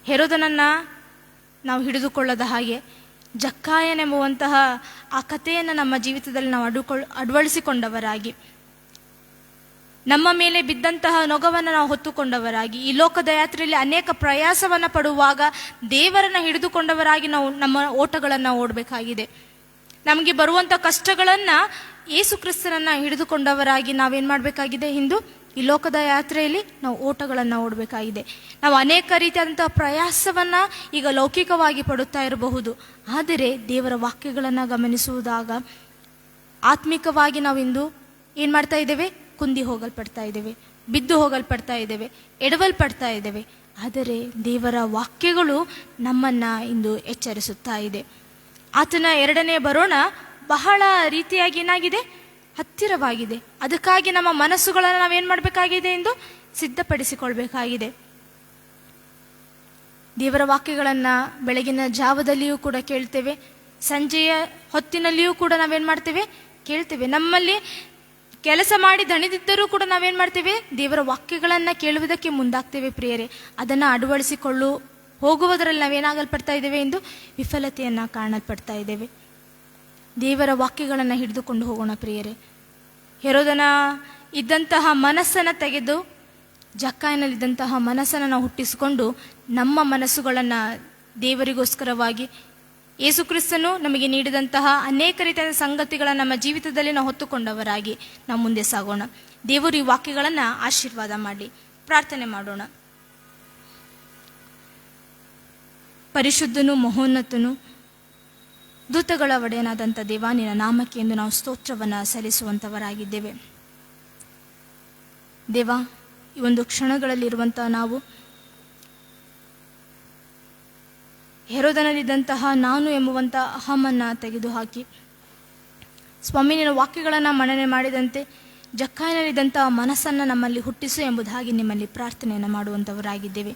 ಹೆರೋದನನ್ನ ನಾವು ಹಿಡಿದುಕೊಳ್ಳದ ಹಾಗೆ ಜಕ್ಕಾಯನೆಂಬುವಂತಹ ಆ ಕಥೆಯನ್ನು ನಮ್ಮ ಜೀವಿತದಲ್ಲಿ ನಾವು ಅಳವಡಿಸಿಕೊಂಡವರಾಗಿ, ನಮ್ಮ ಮೇಲೆ ಬಿದ್ದಂತಹ ನೊಗವನ್ನು ನಾವು ಹೊತ್ತುಕೊಂಡವರಾಗಿ, ಈ ಲೋಕದ ಯಾತ್ರೆಯಲ್ಲಿ ಅನೇಕ ಪ್ರಯಾಸವನ್ನು ಪಡುವಾಗ ದೇವರನ್ನ ಹಿಡಿದುಕೊಂಡವರಾಗಿ ನಾವು ನಮ್ಮ ಓಟಗಳನ್ನು ಓಡಬೇಕಾಗಿದೆ. ನಮಗೆ ಬರುವಂಥ ಕಷ್ಟಗಳನ್ನ ಯೇಸು ಕ್ರಿಸ್ತನನ್ನ ಹಿಡಿದುಕೊಂಡವರಾಗಿ ನಾವೇನ್ ಮಾಡಬೇಕಾಗಿದೆ? ಇಂದು ಈ ಲೋಕದ ಯಾತ್ರೆಯಲ್ಲಿ ನಾವು ಓಟಗಳನ್ನು ಓಡಬೇಕಾಗಿದೆ. ನಾವು ಅನೇಕ ರೀತಿಯಾದಂತಹ ಪ್ರಯಾಸವನ್ನ ಈಗ ಲೌಕಿಕವಾಗಿ ಪಡುತ್ತಾ ಇರಬಹುದು, ಆದರೆ ದೇವರ ವಾಕ್ಯಗಳನ್ನು ಗಮನಿಸುವುದಾಗ ಆತ್ಮಿಕವಾಗಿ ನಾವಿಂದು ಏನ್ ಮಾಡ್ತಾ ಇದ್ದೇವೆ? ಕುಂದಿ ಹೋಗಲ್ಪಡ್ತಾ ಇದ್ದೇವೆ, ಬಿದ್ದು ಹೋಗಲ್ಪಡ್ತಾ ಇದ್ದೇವೆ, ಎಡವಲ್ಪಡ್ತಾ ಇದ್ದೇವೆ. ಆದರೆ ದೇವರ ವಾಕ್ಯಗಳು ನಮ್ಮನ್ನ ಇಂದು ಎಚ್ಚರಿಸುತ್ತಾ ಇದೆ. ಆತನ 2ನೇ ಬರೋಣ ಬಹಳ ರೀತಿಯಾಗಿ ಏನಾಗಿದೆ? ಹತ್ತಿರವಾಗಿದೆ. ಅದಕ್ಕಾಗಿ ನಮ್ಮ ಮನಸ್ಸುಗಳನ್ನು ನಾವೇನ್ ಮಾಡಬೇಕಾಗಿದೆ? ಎಂದು ಸಿದ್ಧಪಡಿಸಿಕೊಳ್ಬೇಕಾಗಿದೆ. ದೇವರ ವಾಕ್ಯಗಳನ್ನ ಬೆಳಗಿನ ಜಾವದಲ್ಲಿಯೂ ಕೂಡ ಕೇಳ್ತೇವೆ, ಸಂಜೆಯ ಹೊತ್ತಿನಲ್ಲಿಯೂ ಕೂಡ ನಾವೇನ್ ಮಾಡ್ತೇವೆ? ಕೇಳ್ತೇವೆ. ನಮ್ಮಲ್ಲಿ ಕೆಲಸ ಮಾಡಿ ದಣಿದಿದ್ದರೂ ಕೂಡ ನಾವೇನ್ ಮಾಡ್ತೇವೆ? ದೇವರ ವಾಕ್ಯಗಳನ್ನ ಕೇಳುವುದಕ್ಕೆ ಮುಂದಾಗ್ತೇವೆ. ಪ್ರಿಯರೇ, ಅದನ್ನ ಅಳವಡಿಸಿಕೊಳ್ಳು ಹೋಗುವುದರಲ್ಲಿ ನಾವೇನಾಗಲ್ಪಡ್ತಾ ಇದ್ದೇವೆ? ಎಂದು ವಿಫಲತೆಯನ್ನ ಕಾಣಲ್ಪಡ್ತಾ ಇದ್ದೇವೆ. ದೇವರ ವಾಕ್ಯಗಳನ್ನು ಹಿಡಿದುಕೊಂಡು ಹೋಗೋಣ ಪ್ರಿಯರೇ. ಹೆರೋದನ ಇದ್ದಂತಹ ಮನಸ್ಸನ್ನು ತೆಗೆದು ಜಕ್ಕಾಯನಲ್ಲಿದ್ದಂತಹ ಮನಸ್ಸನ್ನು ನಾವು ಹುಟ್ಟಿಸಿಕೊಂಡು ನಮ್ಮ ಮನಸ್ಸುಗಳನ್ನು ದೇವರಿಗೋಸ್ಕರವಾಗಿ ಯೇಸು ಕ್ರಿಸ್ತನು ನಮಗೆ ನೀಡಿದಂತಹ ಅನೇಕ ರೀತಿಯ ಸಂಗತಿಗಳನ್ನು ನಮ್ಮ ಜೀವಿತದಲ್ಲಿ ನಾವು ಹೊತ್ತುಕೊಂಡವರಾಗಿ ನಾವು ಮುಂದೆ ಸಾಗೋಣ. ದೇವರು ಈ ವಾಕ್ಯಗಳನ್ನು ಆಶೀರ್ವಾದ ಮಾಡಿ. ಪ್ರಾರ್ಥನೆ ಮಾಡೋಣ. ಪರಿಶುದ್ಧನು, ಮಹೋನ್ನತನು, ದೂತಗಳ ಒಡೆಯನಾದಂಥ ದೇವ, ನಿನ್ನ ನಾಮಕ್ಕೆ ಎಂದು ನಾವು ಸ್ತೋತ್ರವನ್ನು ಸಲ್ಲಿಸುವಂಥವರಾಗಿದ್ದೇವೆ. ದೇವ, ಈ ಒಂದು ಕ್ಷಣಗಳಲ್ಲಿರುವಂಥ ನಾವು ಹೆರೋದನಲ್ಲಿದ್ದಂತಹ ನಾನು ಎಂಬುವಂಥ ಅಹಮನ್ನು ತೆಗೆದುಹಾಕಿ, ಸ್ವಾಮಿ ನಿನ್ನ ವಾಕ್ಯಗಳನ್ನು ಮನನೆ ಮಾಡಿದಂತೆ ಜಕ್ಕಾಯನಲ್ಲಿದ್ದಂತಹ ಮನಸ್ಸನ್ನು ನಮ್ಮಲ್ಲಿ ಹುಟ್ಟಿಸು ಎಂಬುದಾಗಿ ನಿಮ್ಮಲ್ಲಿ ಪ್ರಾರ್ಥನೆಯನ್ನು ಮಾಡುವಂಥವರಾಗಿದ್ದೇವೆ.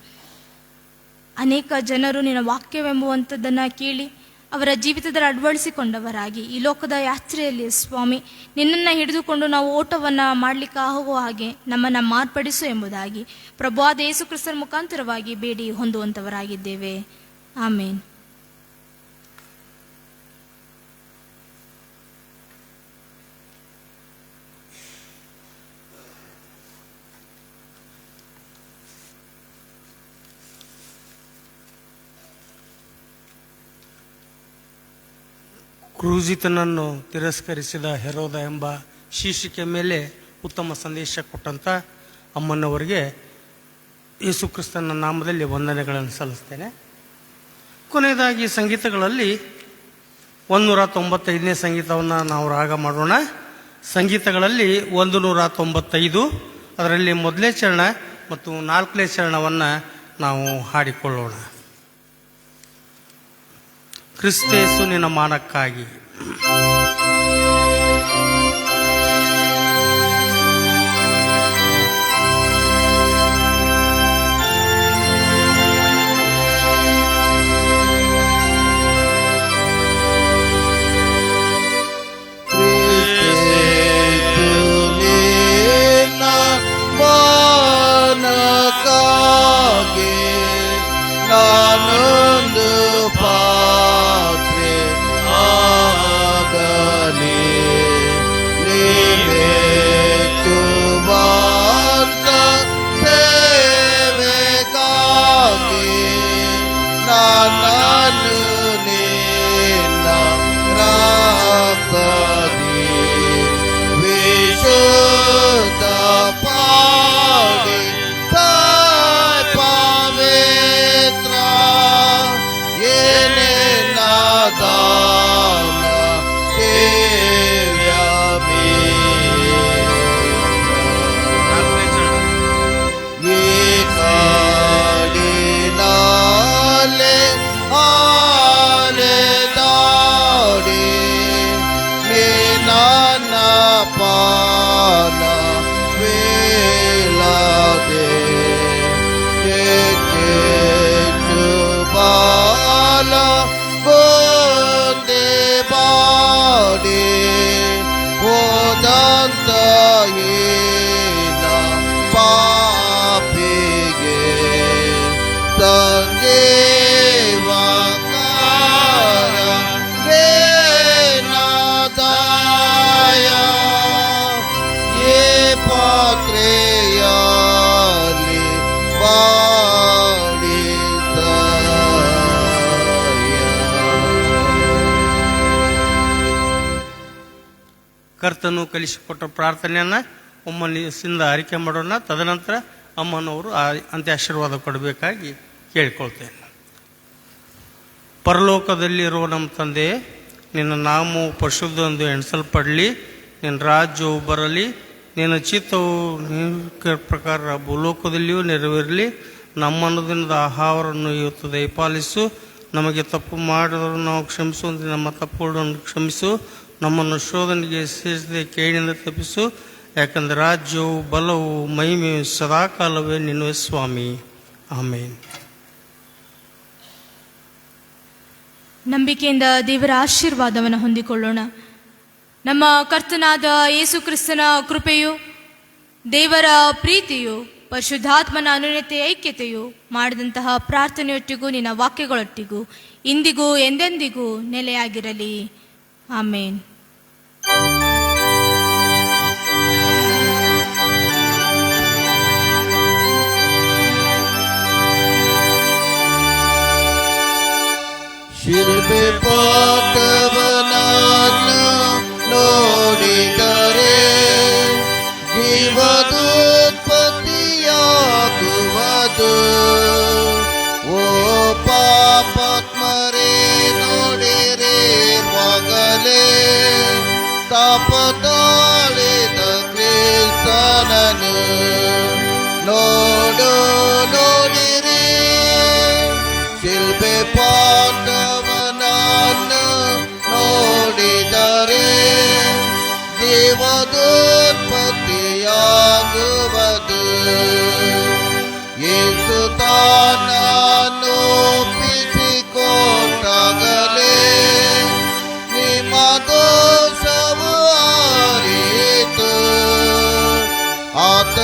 ಅನೇಕ ಜನರು ನಿನ್ನ ವಾಕ್ಯವೆಂಬುವಂಥದ್ದನ್ನು ಕೇಳಿ ಅವರ ಜೀವಿತದಲ್ಲಿ ಅಳವಡಿಸಿಕೊಂಡವರಾಗಿ ಈ ಲೋಕದ ಯಾತ್ರೆಯಲ್ಲಿ ಸ್ವಾಮಿ ನಿನ್ನನ್ನು ಹಿಡಿದುಕೊಂಡು ನಾವು ಓಟವನ್ನು ಮಾಡಲಿಕ್ಕೆ ಹೋಗುವ ಹಾಗೆ ನಮ್ಮನ್ನು ಮಾರ್ಪಡಿಸು ಎಂಬುದಾಗಿ ಪ್ರಭುವಾದ ಯೇಸು ಕ್ರಿಸ್ತನ ಮುಖಾಂತರವಾಗಿ ಬೇಡಿ ಹೊಂದುವಂಥವರಾಗಿದ್ದೇವೆ. ಆಮೇನ್. ಕ್ರೂಜಿತನನ್ನು ತಿರಸ್ಕರಿಸಿದ ಹೆರೋದ ಎಂಬ ಶೀರ್ಷಿಕೆ ಮೇಲೆ ಉತ್ತಮ ಸಂದೇಶ ಕೊಟ್ಟಂಥ ಅಮ್ಮನವರಿಗೆ ಯೇಸು ಕ್ರಿಸ್ತನ ನಾಮದಲ್ಲಿ ವಂದನೆಗಳನ್ನು ಸಲ್ಲಿಸ್ತೇನೆ. ಕೊನೆಯದಾಗಿ ಸಂಗೀತಗಳಲ್ಲಿ 195ನೇ ಸಂಗೀತವನ್ನು ನಾವು ರಾಗ ಮಾಡೋಣ. ಸಂಗೀತಗಳಲ್ಲಿ 195, ಅದರಲ್ಲಿ ಮೊದಲನೇ ಚರಣ ಮತ್ತು 4ನೇ ಚರಣವನ್ನು ನಾವು ಹಾಡಿಕೊಳ್ಳೋಣ. ಕ್ರಿಸ್ತೇಸು ನಿನ್ನ ಮಾನಕ್ಕಾಗಿ. ನಾನೊಂದು ಪಾತ್ರೆ ಆಗಲಿ ಪಾನ ವೇಳದೆ ಹೆಚ್ಚು ಬಾಲ ಗೊಂದೆ ಬಾಡಿ ಹೋದಂತ ಪಾಪಿಗೆ ಸಂಜೀವಕಾರ ವೇಣದಾಯ ಯೇ ಪಾತ್ರೆಯಲ್ಲಿ ಕರ್ತನು ಕಲಿಸಿಕೊಟ್ಟ ಪ್ರಾರ್ಥನೆಯನ್ನ ಒಮ್ಮನಿಸಿಂದ ಆರಿಕೆ ಮಾಡೋಣ. ತದನಂತರ ಅಮ್ಮನವರು ಅಂತ್ಯ ಆಶೀರ್ವಾದ ಕೊಡಬೇಕಾಗಿ ಕೇಳಿಕೊಳ್ತೇನೆ. ಪರಲೋಕದಲ್ಲಿರುವ ನಮ್ಮ ತಂದೆ, ನಿನ್ನ ನಾಮವು ಪರಿಶುದ್ಧವೆಂದು ಎಣಿಸಲ್ಪಡಲಿ, ನಿನ್ನ ರಾಜ್ಯವು ಬರಲಿ, ನಿನ್ನ ಚಿತ್ತವು ಪ್ರಕಾರ ಭೂಲೋಕದಲ್ಲಿಯೂ ನೆರವೇರಲಿ. ನಮ್ಮ ಅನುದಿನದ ಆಹಾರವನ್ನು ಇವತ್ತು ದಯಪಾಲಿಸು. ನಮಗೆ ತಪ್ಪು ಮಾಡಿದರೂ ನಾವು ಕ್ಷಮಿಸುವಂತೆ ನಮ್ಮ ತಪ್ಪುಗಳನ್ನು ಕ್ಷಮಿಸು. ನಮ್ಮನ್ನು ಶೋಧನೆಗೆ ಸೇರಿಸದೆ ಕೇಳಿನಿಂದ ತಪ್ಪಿಸು. ಯಾಕಂದರೆ ರಾಜ್ಯವು ಬಲವು ಮಹಿಮೆಯು ಸದಾಕಾಲವೇ ನಿನ್ನುವೆ ಸ್ವಾಮಿ. ಆಮೇನ್. ನಂಬಿಕೆಯಿಂದ ದೇವರ ಆಶೀರ್ವಾದವನ್ನು ಹೊಂದಿಕೊಳ್ಳೋಣ. ನಮ್ಮ ಕರ್ತನಾದ ಯೇಸು ಕ್ರಿಸ್ತನ ಕೃಪೆಯು, ದೇವರ ಪ್ರೀತಿಯು, ಪರಿಶುದ್ಧಾತ್ಮನ ಅನುನತೆ ಐಕ್ಯತೆಯು ಮಾಡಿದಂತಹ ಪ್ರಾರ್ಥನೆಯೊಟ್ಟಿಗೂ ನಿನ್ನ ವಾಕ್ಯಗಳೊಟ್ಟಿಗೂ ಇಂದಿಗೂ ಎಂದೆಂದಿಗೂ ನೆಲೆಯಾಗಿರಲಿ. ಆಮೇನ್. ಶಿಲ್ಪೆ ಪಾಠವನನ್ನು ನೋಡಿದರೆ ಜೀವದೋತ್ಪತ್ತಿಯಾಗುವುದು. ಓ ಪಾಪಾತ್ಮರೇ ನೋಡಿರೆ ಮಗಲೇ ತಾಪತಾಳಿದ ಕ್ರಿಸ್ತನನ್ನು ನೋಡಿರಿ. ಶಿಲ್ಪೆ ಪಾಠವನನ್ನು ನೋಡಿದರೆ ಜೀವದೋತ್ಪತ್ತಿಯಾಗುವುದು. ಯೇಸು ತಾನನ್ನು ಒಪ್ಪಿಸಿಕೊಟ್ಟಾಗಲೇ ನಿಮ್ಮ ದೋಷವು ಆರಿತು. ಆತ